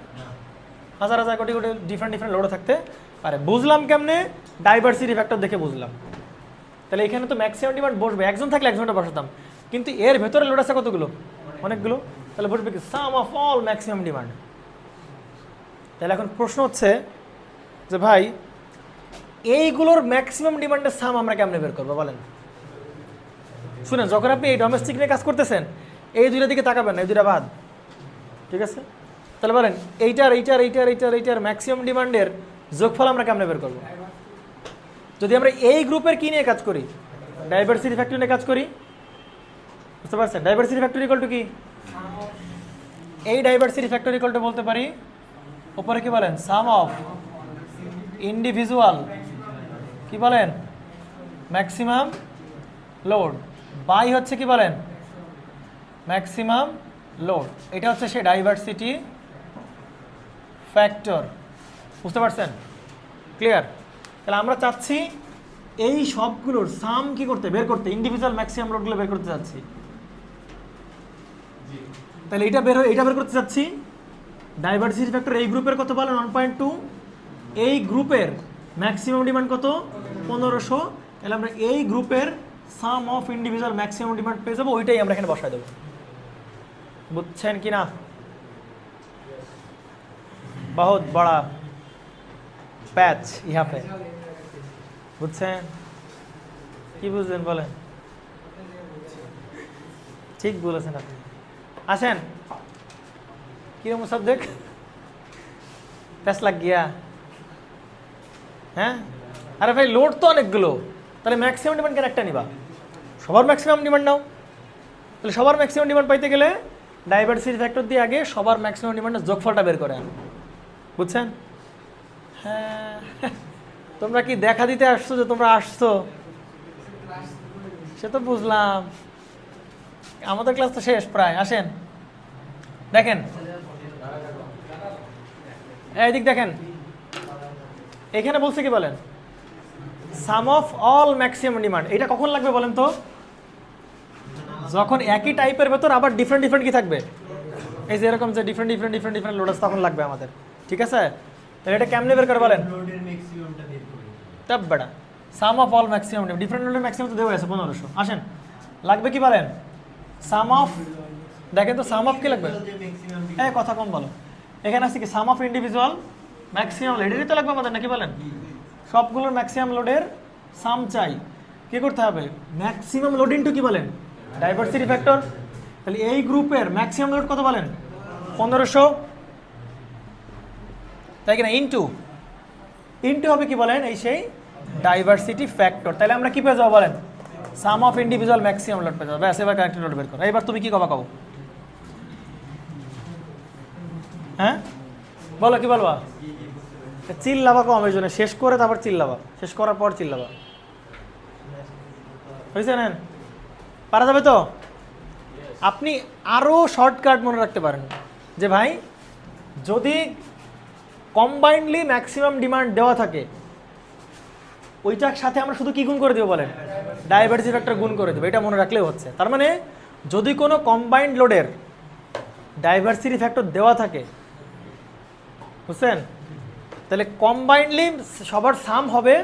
A: হাজার হাজার কোটি কোটি ডিফারেন্ট ডিফারেন্ট লোডও থাকতে পারে। বুঝলাম কেমনে, ডাইভার্সিটি ফ্যাক্টর দেখে বুঝলাম। তাহলে এখানে তো ম্যাক্সিমাম ডিমান্ড বসবে, একজন থাকলে একজনটা বসাতাম, কিন্তু এর ভেতরে লোড আছে কতগুলো, অনেকগুলো। তাহলে বসবে কি, সাম অফ অল ম্যাক্সিমাম ডিমান্ড। তাহলে এখন প্রশ্ন হচ্ছে যে ভাই, এইগুলোর ম্যাক্সিমাম ডিমান্ডের সাম আমরা কেমনে বের করবো বলেন? শুনেন, যখন আপনি এই ডোমেস্টিক নিয়ে কাজ করতেছেন, এই দুইটার দিকে তাকাবেন না, এই দুইটা বাদ, ঠিক আছে? তাহলে বলেন এইটার ম্যাক্সিমাম ডিমান্ডের যোগফল আমরা কেমনে বের করবো? যদি আমরা এই গ্রুপের কি নিয়ে কাজ করি, ডাইভার্সিটি ফ্যাক্টর নিয়ে কাজ করি, বুঝতে পারছেন? ডাইভার্সিটি ফ্যাক্টর ইকুয়াল টু কি, এই ডাইভার্সিটি ফ্যাক্টর ইকুয়াল টু বলতে পারি, উপরে কি বলেন, সাম অফ ইন্ডিভিজুয়াল কি বলেন ম্যাক্সিমাম লোড বাই হচ্ছে কি বলেন ম্যাক্সিমাম লোড। এটা হচ্ছে সেই ডাইভার্সিটি ফ্যাক্টর। বুঝতে পারছেন? ক্লিয়ার? তাহলে আমরা চাচ্ছি এই সবগুলোর সাম কি করতে, বের করতে, ইন্ডিভিজুয়াল ম্যাক্সিমাম লোডগুলো বের করতে চাচ্ছি। তাহলে এটা বের করতে চাচ্ছি। ডাইভার্সিটি ফ্যাক্টর এই গ্রুপের কত বলেন, 1.2। এই গ্রুপের ম্যাক্সিমাম ডিমান্ড কত, 1500। তাহলে আমরা এই গ্রুপের sum of individual maximum demand পেয়ে যাবো, ওইটাই আমরা এখানে বসায় দেবো। বুঝছেন কি না? বহুত বড়া প্যাচ ইহা পে। বুঝছেন? কি বুঝলেন বলেন? ঠিক বলেছেন আপনি। আসেন, কিরকম সাবজেক্ট, প্যাচ লাগ গিয়া? হ্যাঁ, আরে ভাই লোড তো অনেকগুলো, তাহলে ম্যাক্সিমাম ডিমান্ড কেন একটা নিবা? সবার ম্যাক্সিমাম ডিমান্ড নাও। তাহলে সবার ম্যাক্সিমাম ডিমান্ড পাইতে গেলে ডাইভার্সিটি ফ্যাক্টর দিয়ে আগে সবার ম্যাক্সিমাম ডিমান্ডের যোগফলটা বের করে আন। বুঝছেন? হ্যাঁ, তোমরা কি দেখা দিতে আসছো যে তোমরা আসছো? সে তো বুঝলাম, আমাদের ক্লাস তো শেষ প্রায়। আসেন দেখেন, এইদিক দেখেন, এখানে বলছে কি বলেন, sum of all maximum demand. এটা কখন লাগবে বলেন তো, যখন একই টাইপের ভেতর আবার ডিফারেন্ট ডিফারেন্ট কি থাকবে, এই যে এরকম যে different different different different load আছে, তখন লাগবে আমাদের। ঠিক আছে? তাহলে এটা কেমনে বের করে বলেন, তব বড়া sum of all maximum demand, different লোডের ম্যাক্সিমাম তো দেওয়া আছে 1500। আসেন, লাগবে কি বলেন, সাম অফ, দেখেন তো সাম অফ কি লাগবে, এই কথা কম বলো, এখানে আছে কি সাম অফ ইন্ডিভিজুয়াল ম্যাক্সিমাম লোড, এটাই তো লাগবে আমাদের নাকি বলেন? সবগুলোর ম্যাক্সিমাম লোডের সাম চাই, কি করতে হবে, ম্যাক্সিমাম লোড ইনটু কি বলেন ডাইভার্সিটি ফ্যাক্টর। তাহলে এই গ্রুপের ম্যাক্সিমাম লোড কত বলেন, 1500, তাই কিনা? ইনটু হবে কি বলেন, এই সেই ডাইভার্সিটি ফ্যাক্টর। তাহলে আমরা কি পেয়ে যাবো বলেন, sum of individual maximum load পেয়ে যাবো। ব্যাস, এবার কানেক্টেড লোড বের করো। এবার তুমি কি কবা কও? হ্যাঁ, বলো কি বলবা? চিল্লাবা কম, এই জন্য শেষ করে তারপর চিল্লাবা, শেষ করার পর চিল্লাবা। হয়েছে? নেন, পারা যাবে তো? আপনি আরও শর্টকাট মনে রাখতে পারেন যে ভাই যদি কম্বাইন্ডলি ম্যাক্সিমাম ডিমান্ড দেওয়া থাকে, ওইটার সাথে আমরা শুধু কি গুণ করে দেবো বলেন? ডাইভারসিটি ফ্যাক্টর গুণ করে দেবো। এটা মনে রাখলেও হচ্ছে। তার মানে যদি কোনো কম্বাইন্ড লোডের ডাইভারসিটি ফ্যাক্টর দেওয়া থাকে, বুঝছেন, তাহলে কম্বাইন্ডলি সবার সাম হবে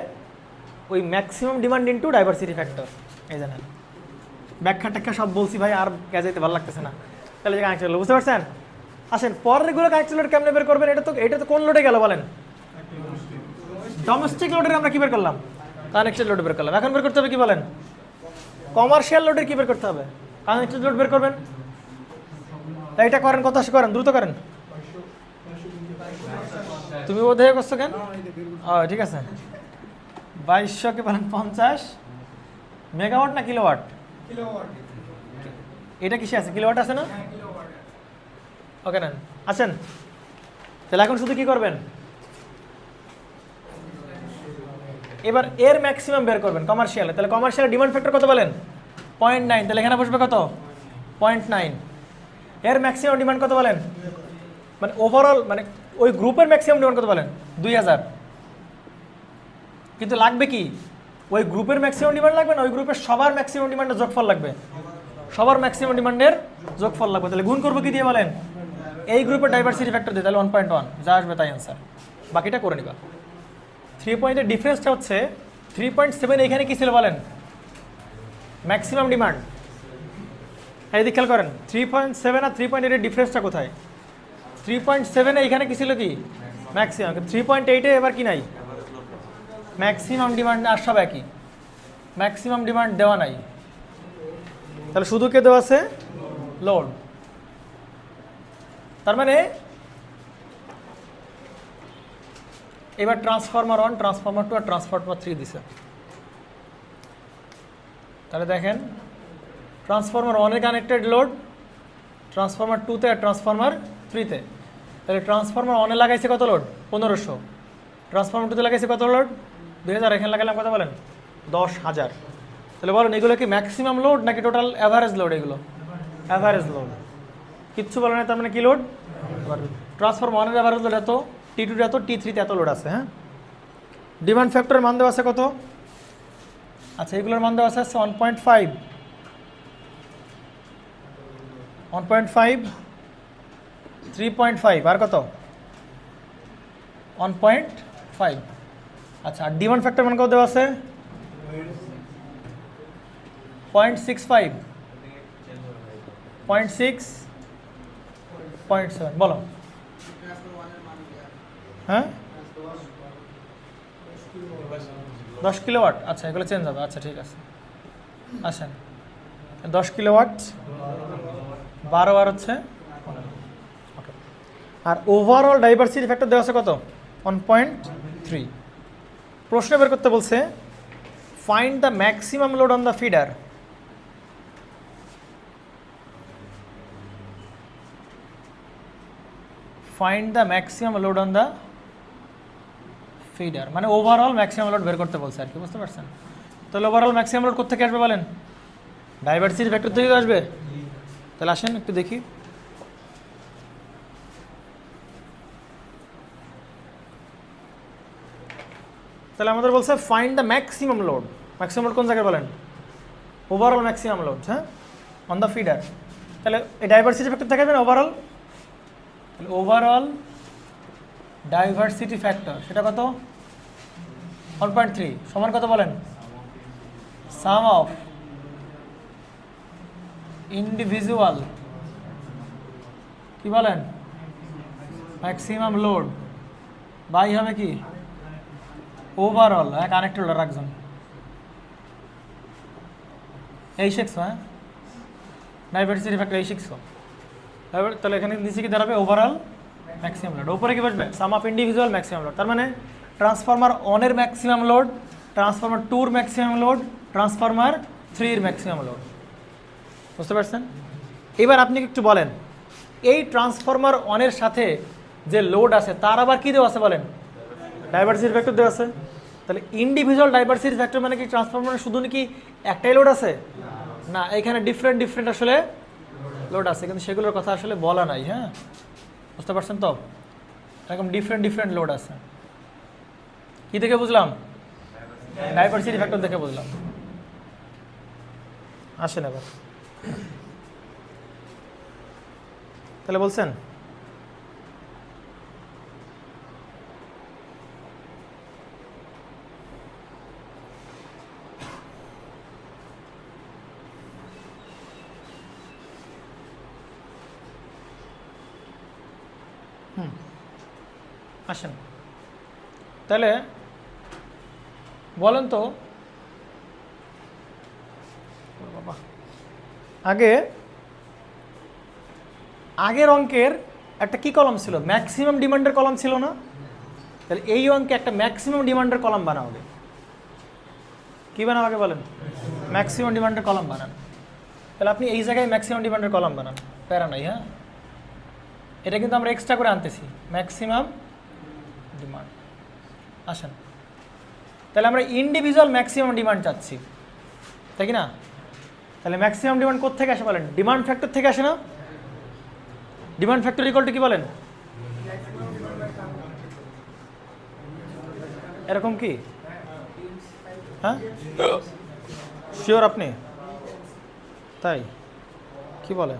A: ওই maximum demand into diversity factor. এই জানেন, ব্যাখ্যা ট্যাখ্যা সব বলছি ভাই, আর গেজাইতে ভালো লাগতেছে না। তাহলে যে কানেক্টেড লোড, বুঝতে পারছেন? আসেন, পরের গুলো কানেক্টেড লোড কেমনে বের করবেন? এটা তো কোন লোডে গেল বলেন? ডোমেস্টিক লোডের আমরা কি বের করলাম? কানেক্টেড লোড বের করলাম। এখন বের করতে হবে কি বলেন? কমার্শিয়াল লোডের কি বের করতে হবে? কানেক্টেড লোড বের করবেন। এইটা করেন, কত আসে করেন, দ্রুত করেন। তুমি বোধ হয়ে করছো কেন? ঠিক আছে, 2200 কে বলেন 50 মেগাওয়াট না কিলোওয়াট? এটা কিসে আছে? কিলোওয়াট আছে না? ওকে নেন, আছেন। তাহলে এখন শুধু কি করবেন? এবার এর ম্যাক্সিমাম বের করবেন কমার্শিয়ালে। তাহলে কমার্শিয়াল ডিমান্ড ফ্যাক্টর কত বলেন? 0.9। তাহলে এখানে বসবে কত? 0.9। এর ম্যাক্সিমাম ডিমান্ড কত বলেন? মানে ওভারঅল, মানে ওই গ্রুপের ম্যাক্সিমাম ডিমান্ড কত বলেন? 2000। কিন্তু লাগবে কি? ওই গ্রুপের ম্যাক্সিমাম ডিমান্ড লাগবে না, ওই গ্রুপের সবার ম্যাক্সিমাম ডিমান্ডের যোগফল লাগবে। সবার ম্যাক্সিমাম ডিমান্ডের যোগফল লাগবে। তাহলে গুণ করবো কি দিয়ে বলেন? এই গ্রুপের ডাইভারসিটি ফ্যাক্টর দিয়ে। তাহলে 1.1 যা আসবে তাই অ্যান্সার। বাকিটা করে নিবা। 3 পয়েন্টের ডিফারেন্সটা হচ্ছে 3.7 এখানে কি ছিল বলেন? Maximum demand. এই দিক খেয়াল করেন, 3.7 আর 3.8 এর ডিফারেন্সটা কোথায়? 3.7 এখানে কি ছিল? কি ম্যাক্সিমাম। 3.8 এবার কি নাই? Maximum demand. আর সব একই, ম্যাক্সিমাম ডিমান্ড দেওয়া নাই। তাহলে শুধু কে দেওয়া আছে? লোড। তার মানে এবার ট্রান্সফরমার 1, ট্রান্সফরমার 2 আর ট্রান্সফরমার 3 দিছে। তাহলে দেখেন, ট্রান্সফরমার 1 এ কানেক্টেড লোড, ট্রান্সফরমার 2 তে আর ট্রান্সফরমার 3 তে। তাহলে ট্রান্সফরমার 1 এ লাগাইছে কত লোড? 1500। ট্রান্সফরমার 2 তে লাগাইছে কত লোড? 2000। এখানে লাগালাম কত বলেন? 10,000। তাহলে বলেন এগুলো কি ম্যাক্সিমাম লোড নাকি টোটাল অ্যাভারেজ লোড? এগুলো অ্যাভারেজ লোড। কিচ্ছু বলে না, তার মানে কি লোড? ট্রান্সফরমার 1 এর অ্যাভারেজ লোড এত, T2 এত, T3 তে এত লোড আছে। হ্যাঁ, ডিমান্ড ফ্যাক্টরের মান দেওয়া আছে কত? আচ্ছা, এগুলোর মান দেওয়া আছে 1.5, 3.5 আর কত? 1.5। আচ্ছা, আর ডিমান্ড ফ্যাক্টর মান কত দেওয়া আছে? 0.65, 0.6, 0.7। বলো। হ্যাঁ, 10 কিলোওয়াট। আচ্ছা, এগুলো চেঞ্জ হবে। আচ্ছা ঠিক আছে, আসেন। 10 কিলোওয়াট 12 আর হচ্ছে। ওকে, আর ওভারঅল ডাইভারসিটি ফ্যাক্টর দেওয়া আছে কত? 1.3। প্রশ্ন বের করতে বলছে find the maximum load on the feeder. Find the maximum load on the feeder, মানে ওভারঅল ম্যাক্সিমাম লোড বের করতে বলছে আর কি, বুঝতে পারছেন? তাহলে ওভারঅল ম্যাক্সিমাম লোড কোথা থেকে আসবে বলেন? ডাইভারসিটি ফ্যাক্টর থেকে আসবে। তাহলে আসেন একটু দেখি। তাহলে আমাদের বলছে find the maximum load. Maximum load কোন জায়গায় বলেন? ওভারঅল ম্যাক্সিমাম লোড, হ্যাঁ, অন দ্য ফিডার। তাহলে এই ডাইভারসিটি ফ্যাক্টর থেকে আসবে না ওভারঅল। তাহলে ওভারঅল ডাইভারসিটি ফ্যাক্টর সেটা কত? 1.3 সমান কত বলেন? সাম অফ ইন্ডিভিজুয়াল কি বলেন? ম্যাক্সিমাম লোড বাই হবে কি? ওভারঅল। হ্যাঁ, কানেক্টেড লোড রাখছেন এই 600। হ্যাঁ, ডাইভারসিটি ফ্যাক্টর এই 600। তাহলে এখানে নিচে কি দাঁড়াবে? Overall maximum load. উপরে কি বসবে? সাম অফ ইন্ডিভিজুয়াল ম্যাক্সিমাম লোড। তার মানে ট্রান্সফরমার 1 এর ম্যাক্সিমাম লোড, ট্রান্সফরমার 2 এর ম্যাক্সিমাম লোড, ট্রান্সফরমার 3 এর ম্যাক্সিমাম লোড। বুঝতে পারছেন? এবার আপনি একটু বলেন, এই ট্রান্সফরমার 1 এর সাথে যে লোড আছে তার আবার কী দেওয়া আছে বলেন, ডাইভার্সিটি ফ্যাক্টর দেওয়া আছে। তাহলে ইন্ডিভিজুয়াল ডাইভার্সিটি ফ্যাক্টর মানে কি ট্রান্সফরমারে শুধু নাকি একটাই লোড আছে? না, এখানে ডিফারেন্ট ডিফারেন্ট আসলে লোড আছে, কিন্তু সেগুলোর কথা আসলে বলা নাই। হ্যাঁ, বুঝতে পারছেন তো? এরকম ডিফারেন্ট ডিফারেন্ট লোড আছে। কি দেখে বুঝলাম? ডাইভার্সিটি ফ্যাক্টর দেখে বুঝলাম। আসেন এবার, তাহলে বলছেন আসেন তাহলে বলেন তো, বাবা আগের অঙ্কের একটা কি কলাম ছিল? ম্যাক্সিমাম ডিমান্ডের কলাম ছিল না? তাহলে এই অঙ্কে একটা ম্যাক্সিমাম ডিমান্ডের কলাম বানাবে। কি বানাও আগে বলেন? ম্যাক্সিমাম ডিমান্ডের কলাম বানান। তাহলে আপনি এই জায়গায় ম্যাক্সিমাম ডিমান্ডের কলাম বানান, প্যারা নাই। হ্যাঁ, এটা কিন্তু আমরা এক্সট্রা করে আনতেছি, ম্যাক্সিমাম ডিমান্ড। আসেন তাহলে আমরা ইন্ডিভিজুয়াল ম্যাক্সিমাম ডিমান্ড চাচ্ছি, তাই কি না? তাহলে ম্যাক্সিমাম ডিমান্ড কোথা থেকে আসে বলেন? ডিমান্ড ফ্যাক্টর থেকে আসে না? ডিমান্ড ফ্যাক্টর ইকুয়াল টু কি বলেন? এরকম কি? হ্যাঁ, শিওর আপনি? তাই কি বলে?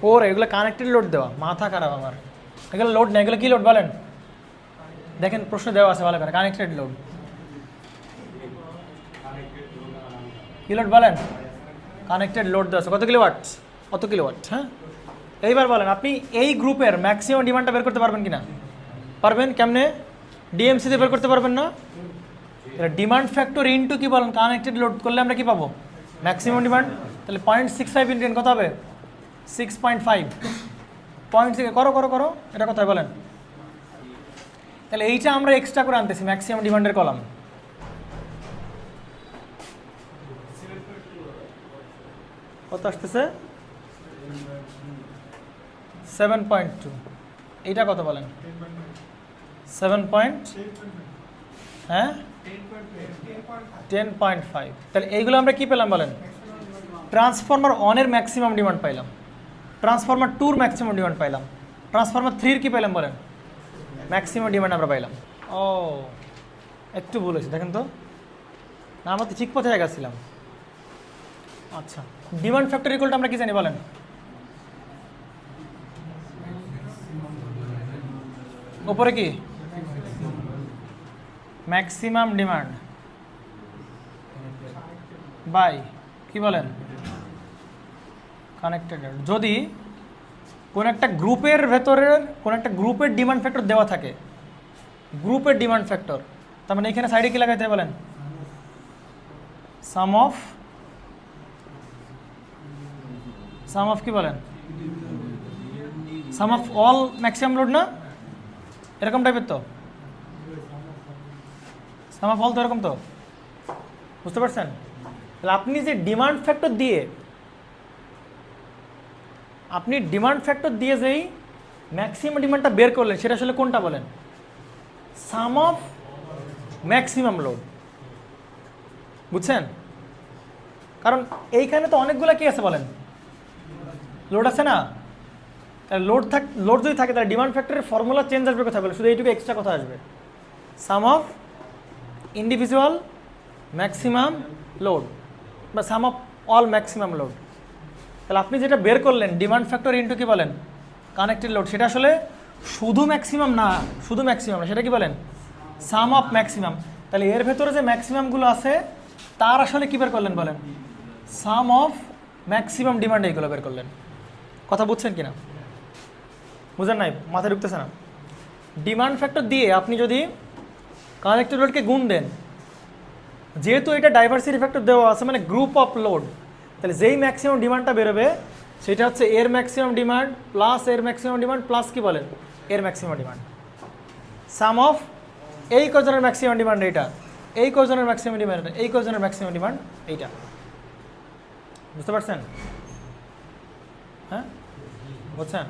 A: ওর এগুলো কানেক্টেড লোড দেওয়া, মাথা খারাপ আমার। এগুলো লোড না, এগুলো কি লোড বলেন? দেখেন প্রশ্ন দেওয়া আছে ভালো করে, কানেক্টেড লোড। কি লোড বলেন? কানেক্টেড লোড দেওয়া আছে। কত কিলোওয়াট? কত কিলোওয়াট? হ্যাঁ, এইবার বলেন আপনি এই গ্রুপের ম্যাক্সিমাম ডিমান্ডটা বের করতে পারবেন কিনা? পারবেন। কেমনে? ডিএমসি দিয়ে বের করতে পারবেন না? ডিমান্ড ফ্যাক্টর ইনটু কি বলেন, কানেক্টেড লোড করলে আমরা কি পাবো? Maximum demand. তাহলে 0.65 ইন্টু কত হবে? 6.5। 0.6 করো করো করো, এটা কোথায় বলেন? তাহলে এইটা আমরা এক্সট্রা করে আনতেছি ম্যাক্সিমাম ডিমান্ডের কলাম। কত আসতেছে? 7.2। এইটা কত বলেন? 7 পয়েন্ট, হ্যাঁ 10.5। তাহলে এইগুলো আমরা কি পেলাম বলেন? ট্রান্সফরমার 1-এর ম্যাক্সিমাম ডিমান্ড পাইলাম, ট্রান্সফরমার 2-র ম্যাক্সিমাম ডিমান্ড পাইলাম, ট্রান্সফরমার 3-র কি পাইলাম বলেন? ম্যাক্সিমাম ডিমান্ড আমরা পাইলাম। ও একটু ভুল হয়েছে, দেখেন তো। না, আমরা তো ঠিক পথে গেছিলাম। আচ্ছা, ডিমান্ড ফ্যাক্টর ইকুয়ালটা আমরা কি জানি বলেন? উপরে কি? ম্যাক্সিমাম ডিমান্ড বাই কি বলেন? কানেক্টেড। যদি কোন একটা গ্রুপের ভেতরের কোন একটা গ্রুপের ডিমান্ড ফ্যাক্টর দেওয়া থাকে, গ্রুপের ডিমান্ড ফ্যাক্টর, তার মানে এখানে সাইডে কি লাগাইতে বলেন? সাম অফ কি বলেন? Sum of all maximum load না? এরকম টাইপের তো, সাম অফ অল তো এরকম তো, বুঝতে পারছেন? তাহলে আপনি যে ডিমান্ড ফ্যাক্টর দিয়ে যেই ম্যাক্সিমাম ডিমান্ডটা বের করলেন, সেটা আসলে কোনটা বলেন? Sum of maximum load. বুঝছেন? কারণ এইখানে তো অনেকগুলো কি আছে বলেন? লোড আছে না? তাহলে লোড যদি থাকে তাহলে ডিমান্ড ফ্যাক্টরের ফর্মুলা চেঞ্জ আসবে কোথায় বলে? শুধু এইটুকু এক্সট্রা কথা আসবে, সাম অফ ইন্ডিভিজুয়াল ম্যাক্সিমাম লোড বা সাম অফ অল ম্যাক্সিমাম লোড। তাহলে আপনি যেটা বের করলেন ডিমান্ড ফ্যাক্টর ইনটু কি বলেন? কানেক্টেড লোড, সেটা আসলে শুধু ম্যাক্সিমাম না, সেটা কি বলেন? Sum of maximum. তাহলে এর ভেতরে যে ম্যাক্সিমামগুলো আছে তার আসলে কী বের করলেন বলেন? সাম অফ ম্যাক্সিমাম ডিমান্ড, এইগুলো বের করলেন। কথা বুঝছেন কিনা? বুঝেন নাই? মাথায় ঢুকতেছে না? ডিমান্ড ফ্যাক্টর দিয়ে আপনি যদি কানেক্টেড লোডকে গুণ দেন, যেহেতু এটা ডাইভার্সিটি ফ্যাক্টর দেওয়া আছে মানে গ্রুপ অফ লোড, তাহলে যেই ম্যাক্সিমাম ডিমান্ডটা বেরোবে সেটা হচ্ছে এর ম্যাক্সিমাম ডিমান্ড প্লাস এর ম্যাক্সিমাম ডিমান্ড প্লাস কি বলেন? এর ম্যাক্সিমাম ডিমান্ড। সাম অফ এই কজনের ম্যাক্সিমাম ডিমান্ড এইটা, এই কজনের ম্যাক্সিমাম ডিমান্ড এটা, এই কজনের ম্যাক্সিমাম ডিমান্ড এইটা। বুঝতে পারছেন? হ্যাঁ, বুঝছেন?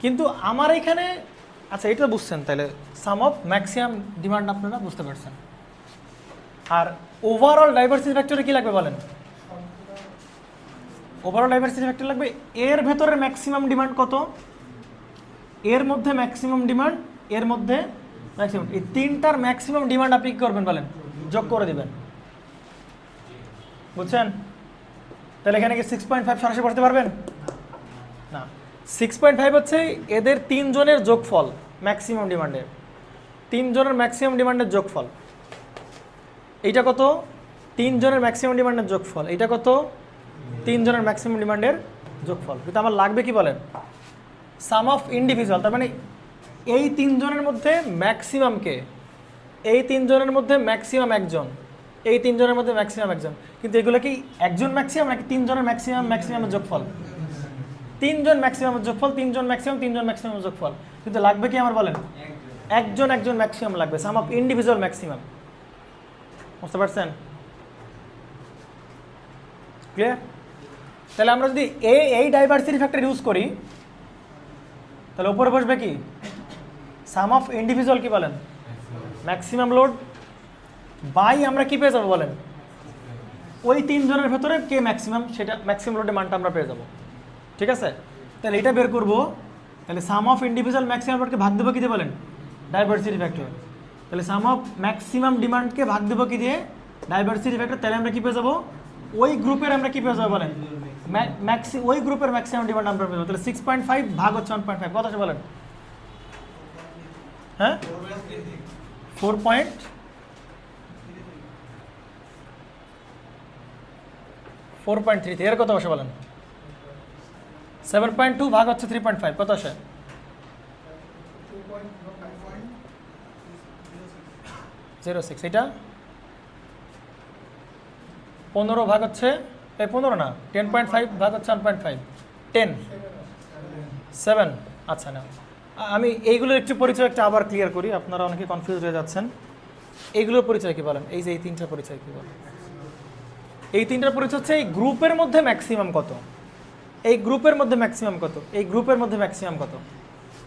A: কিন্তু আমার এখানে, আচ্ছা এটা বুঝছেন, তাহলে সাম অফ ম্যাক্সিমাম ডিমান্ড আপনারা বুঝতে পারছেন। আর ওভারঅল ডাইভার্সিটি ফ্যাক্টরে কি লাগবে বলেন? ওভারঅল ডাইভার্সিটি ফ্যাক্টর লাগবে এর ভেতরের ম্যাক্সিমাম ডিমান্ড কত, এর মধ্যে ম্যাক্সিমাম ডিমান্ড, এর মধ্যে ম্যাক্সিমাম, এই তিনটার ম্যাক্সিমাম ডিমান্ড আপনি কি করবেন বলেন? যোগ করে দিবেন। বুঝছেন? তাহলে এখানে কি 6.5 সরাসরি বসতে পারবেন না? 6.5 হচ্ছে এদের তিনজনের যোগফল ম্যাক্সিমাম ডিমান্ডের, তিনজনের ম্যাক্সিমাম ডিমান্ডের যোগফল। এইটা কত? তিনজনের ম্যাক্সিমাম ডিমান্ডের যোগফল। এইটা কত? তিনজনের ম্যাক্সিমাম ডিমান্ডের যোগফল। কিন্তু আমার লাগবে কি বলেন? Sum of individual. তার মানে এই তিনজনের মধ্যে ম্যাক্সিমামকে, এই তিনজনের মধ্যে ম্যাক্সিমাম একজন, এই তিনজনের মধ্যে ম্যাক্সিমাম একজন। কিন্তু এগুলো কি একজন ম্যাক্সিমাম নাকি তিনজনের ম্যাক্সিমাম ম্যাক্সিমামের যোগফল? তিনজন ম্যাক্সিমামের যোগফল, তিনজন ম্যাক্সিমাম, তিনজন ম্যাক্সিমামের যোগফল। কিন্তু লাগবে কি আমার বলেন? একজন একজন ম্যাক্সিমাম লাগবে, সাম অফ ইন্ডিভিজুয়াল ম্যাক্সিমাম। বুঝতে পারছেন? ক্লিয়ার? তাহলে আমরা যদি এই ডাইভার্সিটি ফ্যাক্টর ইউজ করি তাহলে উপরে বসবে কি? সাম অফ ইন্ডিভিজুয়াল কি বলেন? ম্যাক্সিমাম লোড বাই আমরা কি পেয়ে যাবো বলেন? ওই তিনজনের ভেতরে কে ম্যাক্সিমাম, সেটা ম্যাক্সিমাম লোডের মানটা আমরা পেয়ে যাবো। ঠিক আছে? তাহলে এটা বের করবো। তাহলে সাম অফ ইন্ডিভিজুয়াল ম্যাক্সিমাম লোডকে ভাগ দেবো কি দিয়ে বলেন? Diversity factor. তাহলে সাম অফ ম্যাক্সিমাম ডিমান্ডকে ভাগ দেবো কি দিয়ে? Diversity factor. তাহলে আমরা কি পেয়ে যাবো? ওই গ্রুপের আমরা কি পেয়ে যাবো বলেন? ওই গ্রুপের ম্যাক্সিমাম ডিমান্ড আমরা পেয়ে যাবো। তাহলে 6.5 ভাগ হচ্ছে 1.5, কত আছে বলেন? হ্যাঁ, 4.33। এর কত আসে বলেন? 7.2 ভাগ হচ্ছে 3.5, কত আসে? 0.6। এটা 15 ভাগ হচ্ছে, এই 15 না, 10.5 ভাগ হচ্ছে 1.5, 10, 7। আচ্ছা না, আমি এইগুলোর একটু পরিচয় একটা আবার ক্লিয়ার করি, আপনারা অনেকে কনফিউজ হয়ে যাচ্ছেন। এইগুলোর পরিচয় কি বলেন? এই যে এই তিনটার পরিচয় কি বলেন? এই তিনটার পরিচয় হচ্ছে এই গ্রুপের মধ্যে ম্যাক্সিমাম কত, এই গ্রুপের মধ্যে ম্যাক্সিমাম কত, এই গ্রুপের মধ্যে ম্যাক্সিমাম কত।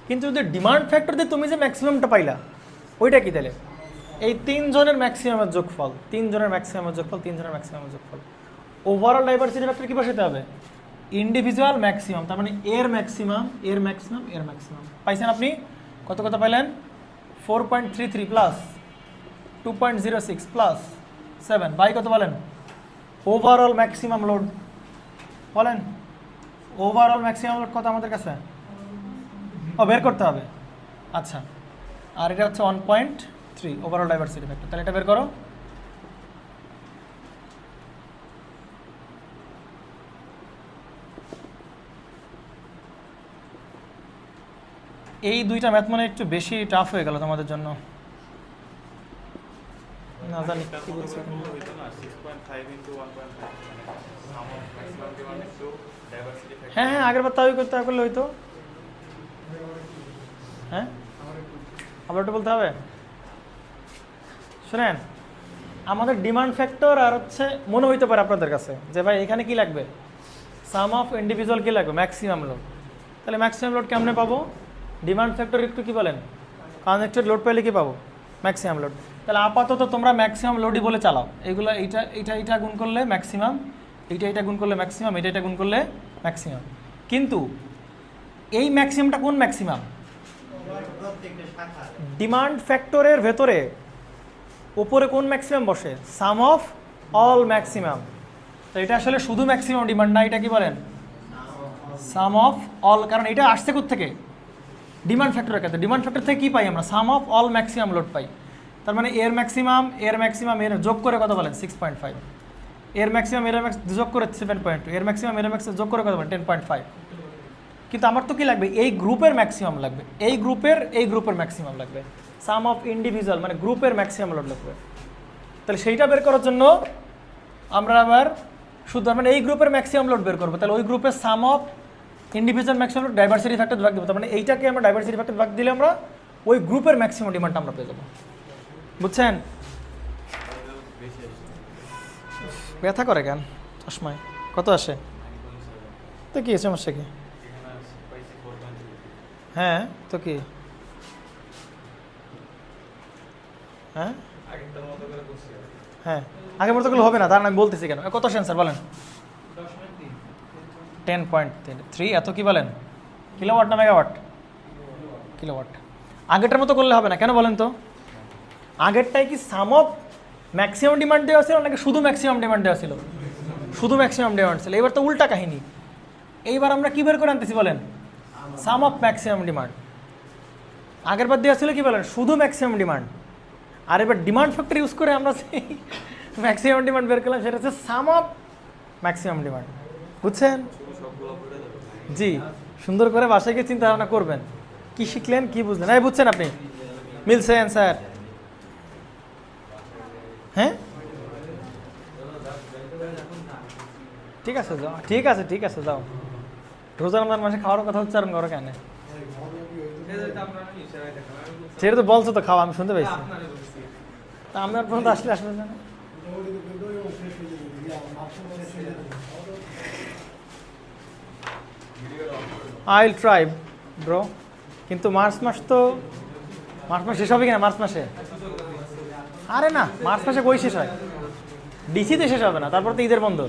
A: কিন্তু যদি ডিমান্ড ফ্যাক্টর দিয়ে তুমি যে ম্যাক্সিমামটা পাইলা ওইটা কি? তাহলে এই তিনজনের ম্যাক্সিমামের যোগফল, তিনজনের ম্যাক্সিমামের যোগফল, তিনজনের ম্যাক্সিমামের যোগফল। ওভারঅল ডাইভার্সিটি ফ্যাক্টর কি বসাতে হবে? Individual maximum. তার মানে এর ম্যাক্সিমাম, এর ম্যাক্সিমাম, এর ম্যাক্সিমাম। পাইছেন আপনি? কত কত পাইলেন? 4.33 প্লাস 2.06 প্লাস 7 বাই কত বলেন? ওভারঅল ম্যাক্সিমাম লোড বলেন। ওভারঅল ম্যাক্সিমাম লোড কত আমাদের কাছে? ও বের করতে হবে। আচ্ছা, আর এটা হচ্ছে 1.3 ওভারঅল ডাইভার্সিটি ফ্যাক্টর। তাহলে এটা বের করো। এই দুইটা ম্যাথ মানে একটু বেশি টাফ হয়ে গেল তোমাদের জন্য, না জানি কি বলছি। হ্যাঁ হ্যাঁ, আগের বার তাই করতে করলে হইতো। হ্যাঁ, আবার একটু বলতে হবে। শোনেন, আমাদের ডিমান্ড ফ্যাক্টর আর হচ্ছে মনে হইতে পারে আপনাদের কাছে যে ভাই এখানে কি লাগবে? সাম অফ ইন্ডিভিজুয়াল কি লাগবে? Maximum load. তাহলে ম্যাক্সিমাম লোড কেমনে পাবো? ডিমান্ড ফ্যাক্টর একটু কি বলেন? কানেক্টেড লোড পাইলে কি পাবো? Maximum load. তাহলে আপাতত তোমরা ম্যাক্সিমাম লোডই বলে চালাও। এগুলো এইটা এইটা এইটা গুণ করলে ম্যাক্সিমাম, এইটা এইটা গুণ করলে ম্যাক্সিমাম, এটা এটা গুণ করলে ম্যাক্সিমাম। কিন্তু এই ম্যাক্সিমামটা কোন ম্যাক্সিমাম? ডিমান্ড ফ্যাক্টরের ভেতরে উপরে কোন ম্যাক্সিমাম বসে? সাম অফ অল ম্যাক্সিমাম। তো এটা আসলে শুধু ম্যাক্সিমাম ডিমান্ড না, এটা কি বলেন? Sum of all. কারণ এটা আসছে কোত্থেকে? ডিমান্ড ফ্যাক্টরের ক্ষেত্রে। ডিমান্ড ফ্যাক্টর থেকে কি পাই আমরা? সাম অফ অল ম্যাক্সিমাম লোড পাই। তার মানে এর ম্যাক্সিমাম, এর ম্যাক্সিমাম, এর যোগ করে কত বলেন? 6.5। এর ম্যাক্সিমাম, এর যোগ করে 7.2। এর ম্যাক্সিমাম, এর ম্যাক্সিমাম যোগ করে কত বলেন? 10.5। কিন্তু আমার তো কি লাগবে? এই গ্রুপের ম্যাক্সিমাম লাগবে, এই গ্রুপের ম্যাক্সিমাম লাগবে। সাম অফ ইন্ডিভিজুয়াল মানে গ্রুপের ম্যাক্সিমাম লোড লাগবে। তাহলে সেইটা বের করার জন্য আমরা আবার শুধু মানে এই গ্রুপের ম্যাক্সিমাম লোড বের করবো। তাহলে ওই গ্রুপের sum of individual maximum load diversity factor ভাগ দেবো। তার মানে এইটাকে আমরা ডাইভার্সিটি ফ্যাক্টর ভাগ দিলে আমরা ওই গ্রুপের ম্যাক্সিমাম ডিমান্ডটা আমরা পেয়ে যাবো। বুঝছেন? ব্যথা করে কেন চশমায়? কত আসে তো কি সমস্যা কি? হ্যাঁ তো কি, হ্যাঁ হ্যাঁ আগের মতো করলে হবে না, তার আমি বলতেছি কেন। কত আসেন স্যার বলেন? 10.3। এত কি বলেন? কিলোওয়াট না মেগাওয়াট? কিলোওয়াট। আগেরটার মতো করলে হবে না, কেন বলেন তো? আগেরটাই কি সাম অফ ম্যাক্সিমাম ডিমান্ড দেওয়া ছিল নাকি শুধু ম্যাক্সিমাম ডিমান্ড দেওয়া ছিল? শুধু ম্যাক্সিমাম ডিমান্ড ছিল। এবার তো উল্টা কাহিনী, এইবার আমরা কী বের করে আনতেছি বলেন? Sum of maximum demand. আগের বার দেওয়া ছিল কি বলেন? শুধু ম্যাক্সিমাম ডিমান্ড। আর এবার ডিমান্ড ফ্যাক্টর ইউজ করে আমরা সেই ম্যাক্সিমাম ডিমান্ড বের করলাম, সেটা হচ্ছে সাম অফ ম্যাক্সিমাম ডিমান্ড। বুঝছেন? জি, সুন্দর করে বাসায় গিয়ে চিন্তা ভাবনা করবেন কি শিখলেন কি বুঝলেন। এই বুঝছেন আপনি? মিলছে অ্যান্সার? হ্যাঁ ঠিক আছে যাও, ঠিক আছে ঠিক আছে যাও। রোজা রমজান মাসে খাওয়ার কথা উচ্চারণ করো কেন? সেটা তো বলছো তো, খাওয়া আমি শুনতে পাইছি। তা আমার পর্যন্ত আসলে আসবে না। আইল ট্রাই ব্রো, কিন্তু মার্চ মাস তো, মার্চ মাস শেষ হবে কিনা মার্চ মাসে? আরে না, মার্চ মাসে কই শেষ হয়? ডিসিতে শেষ হবে না, তারপর তো ঈদের বন্ধ।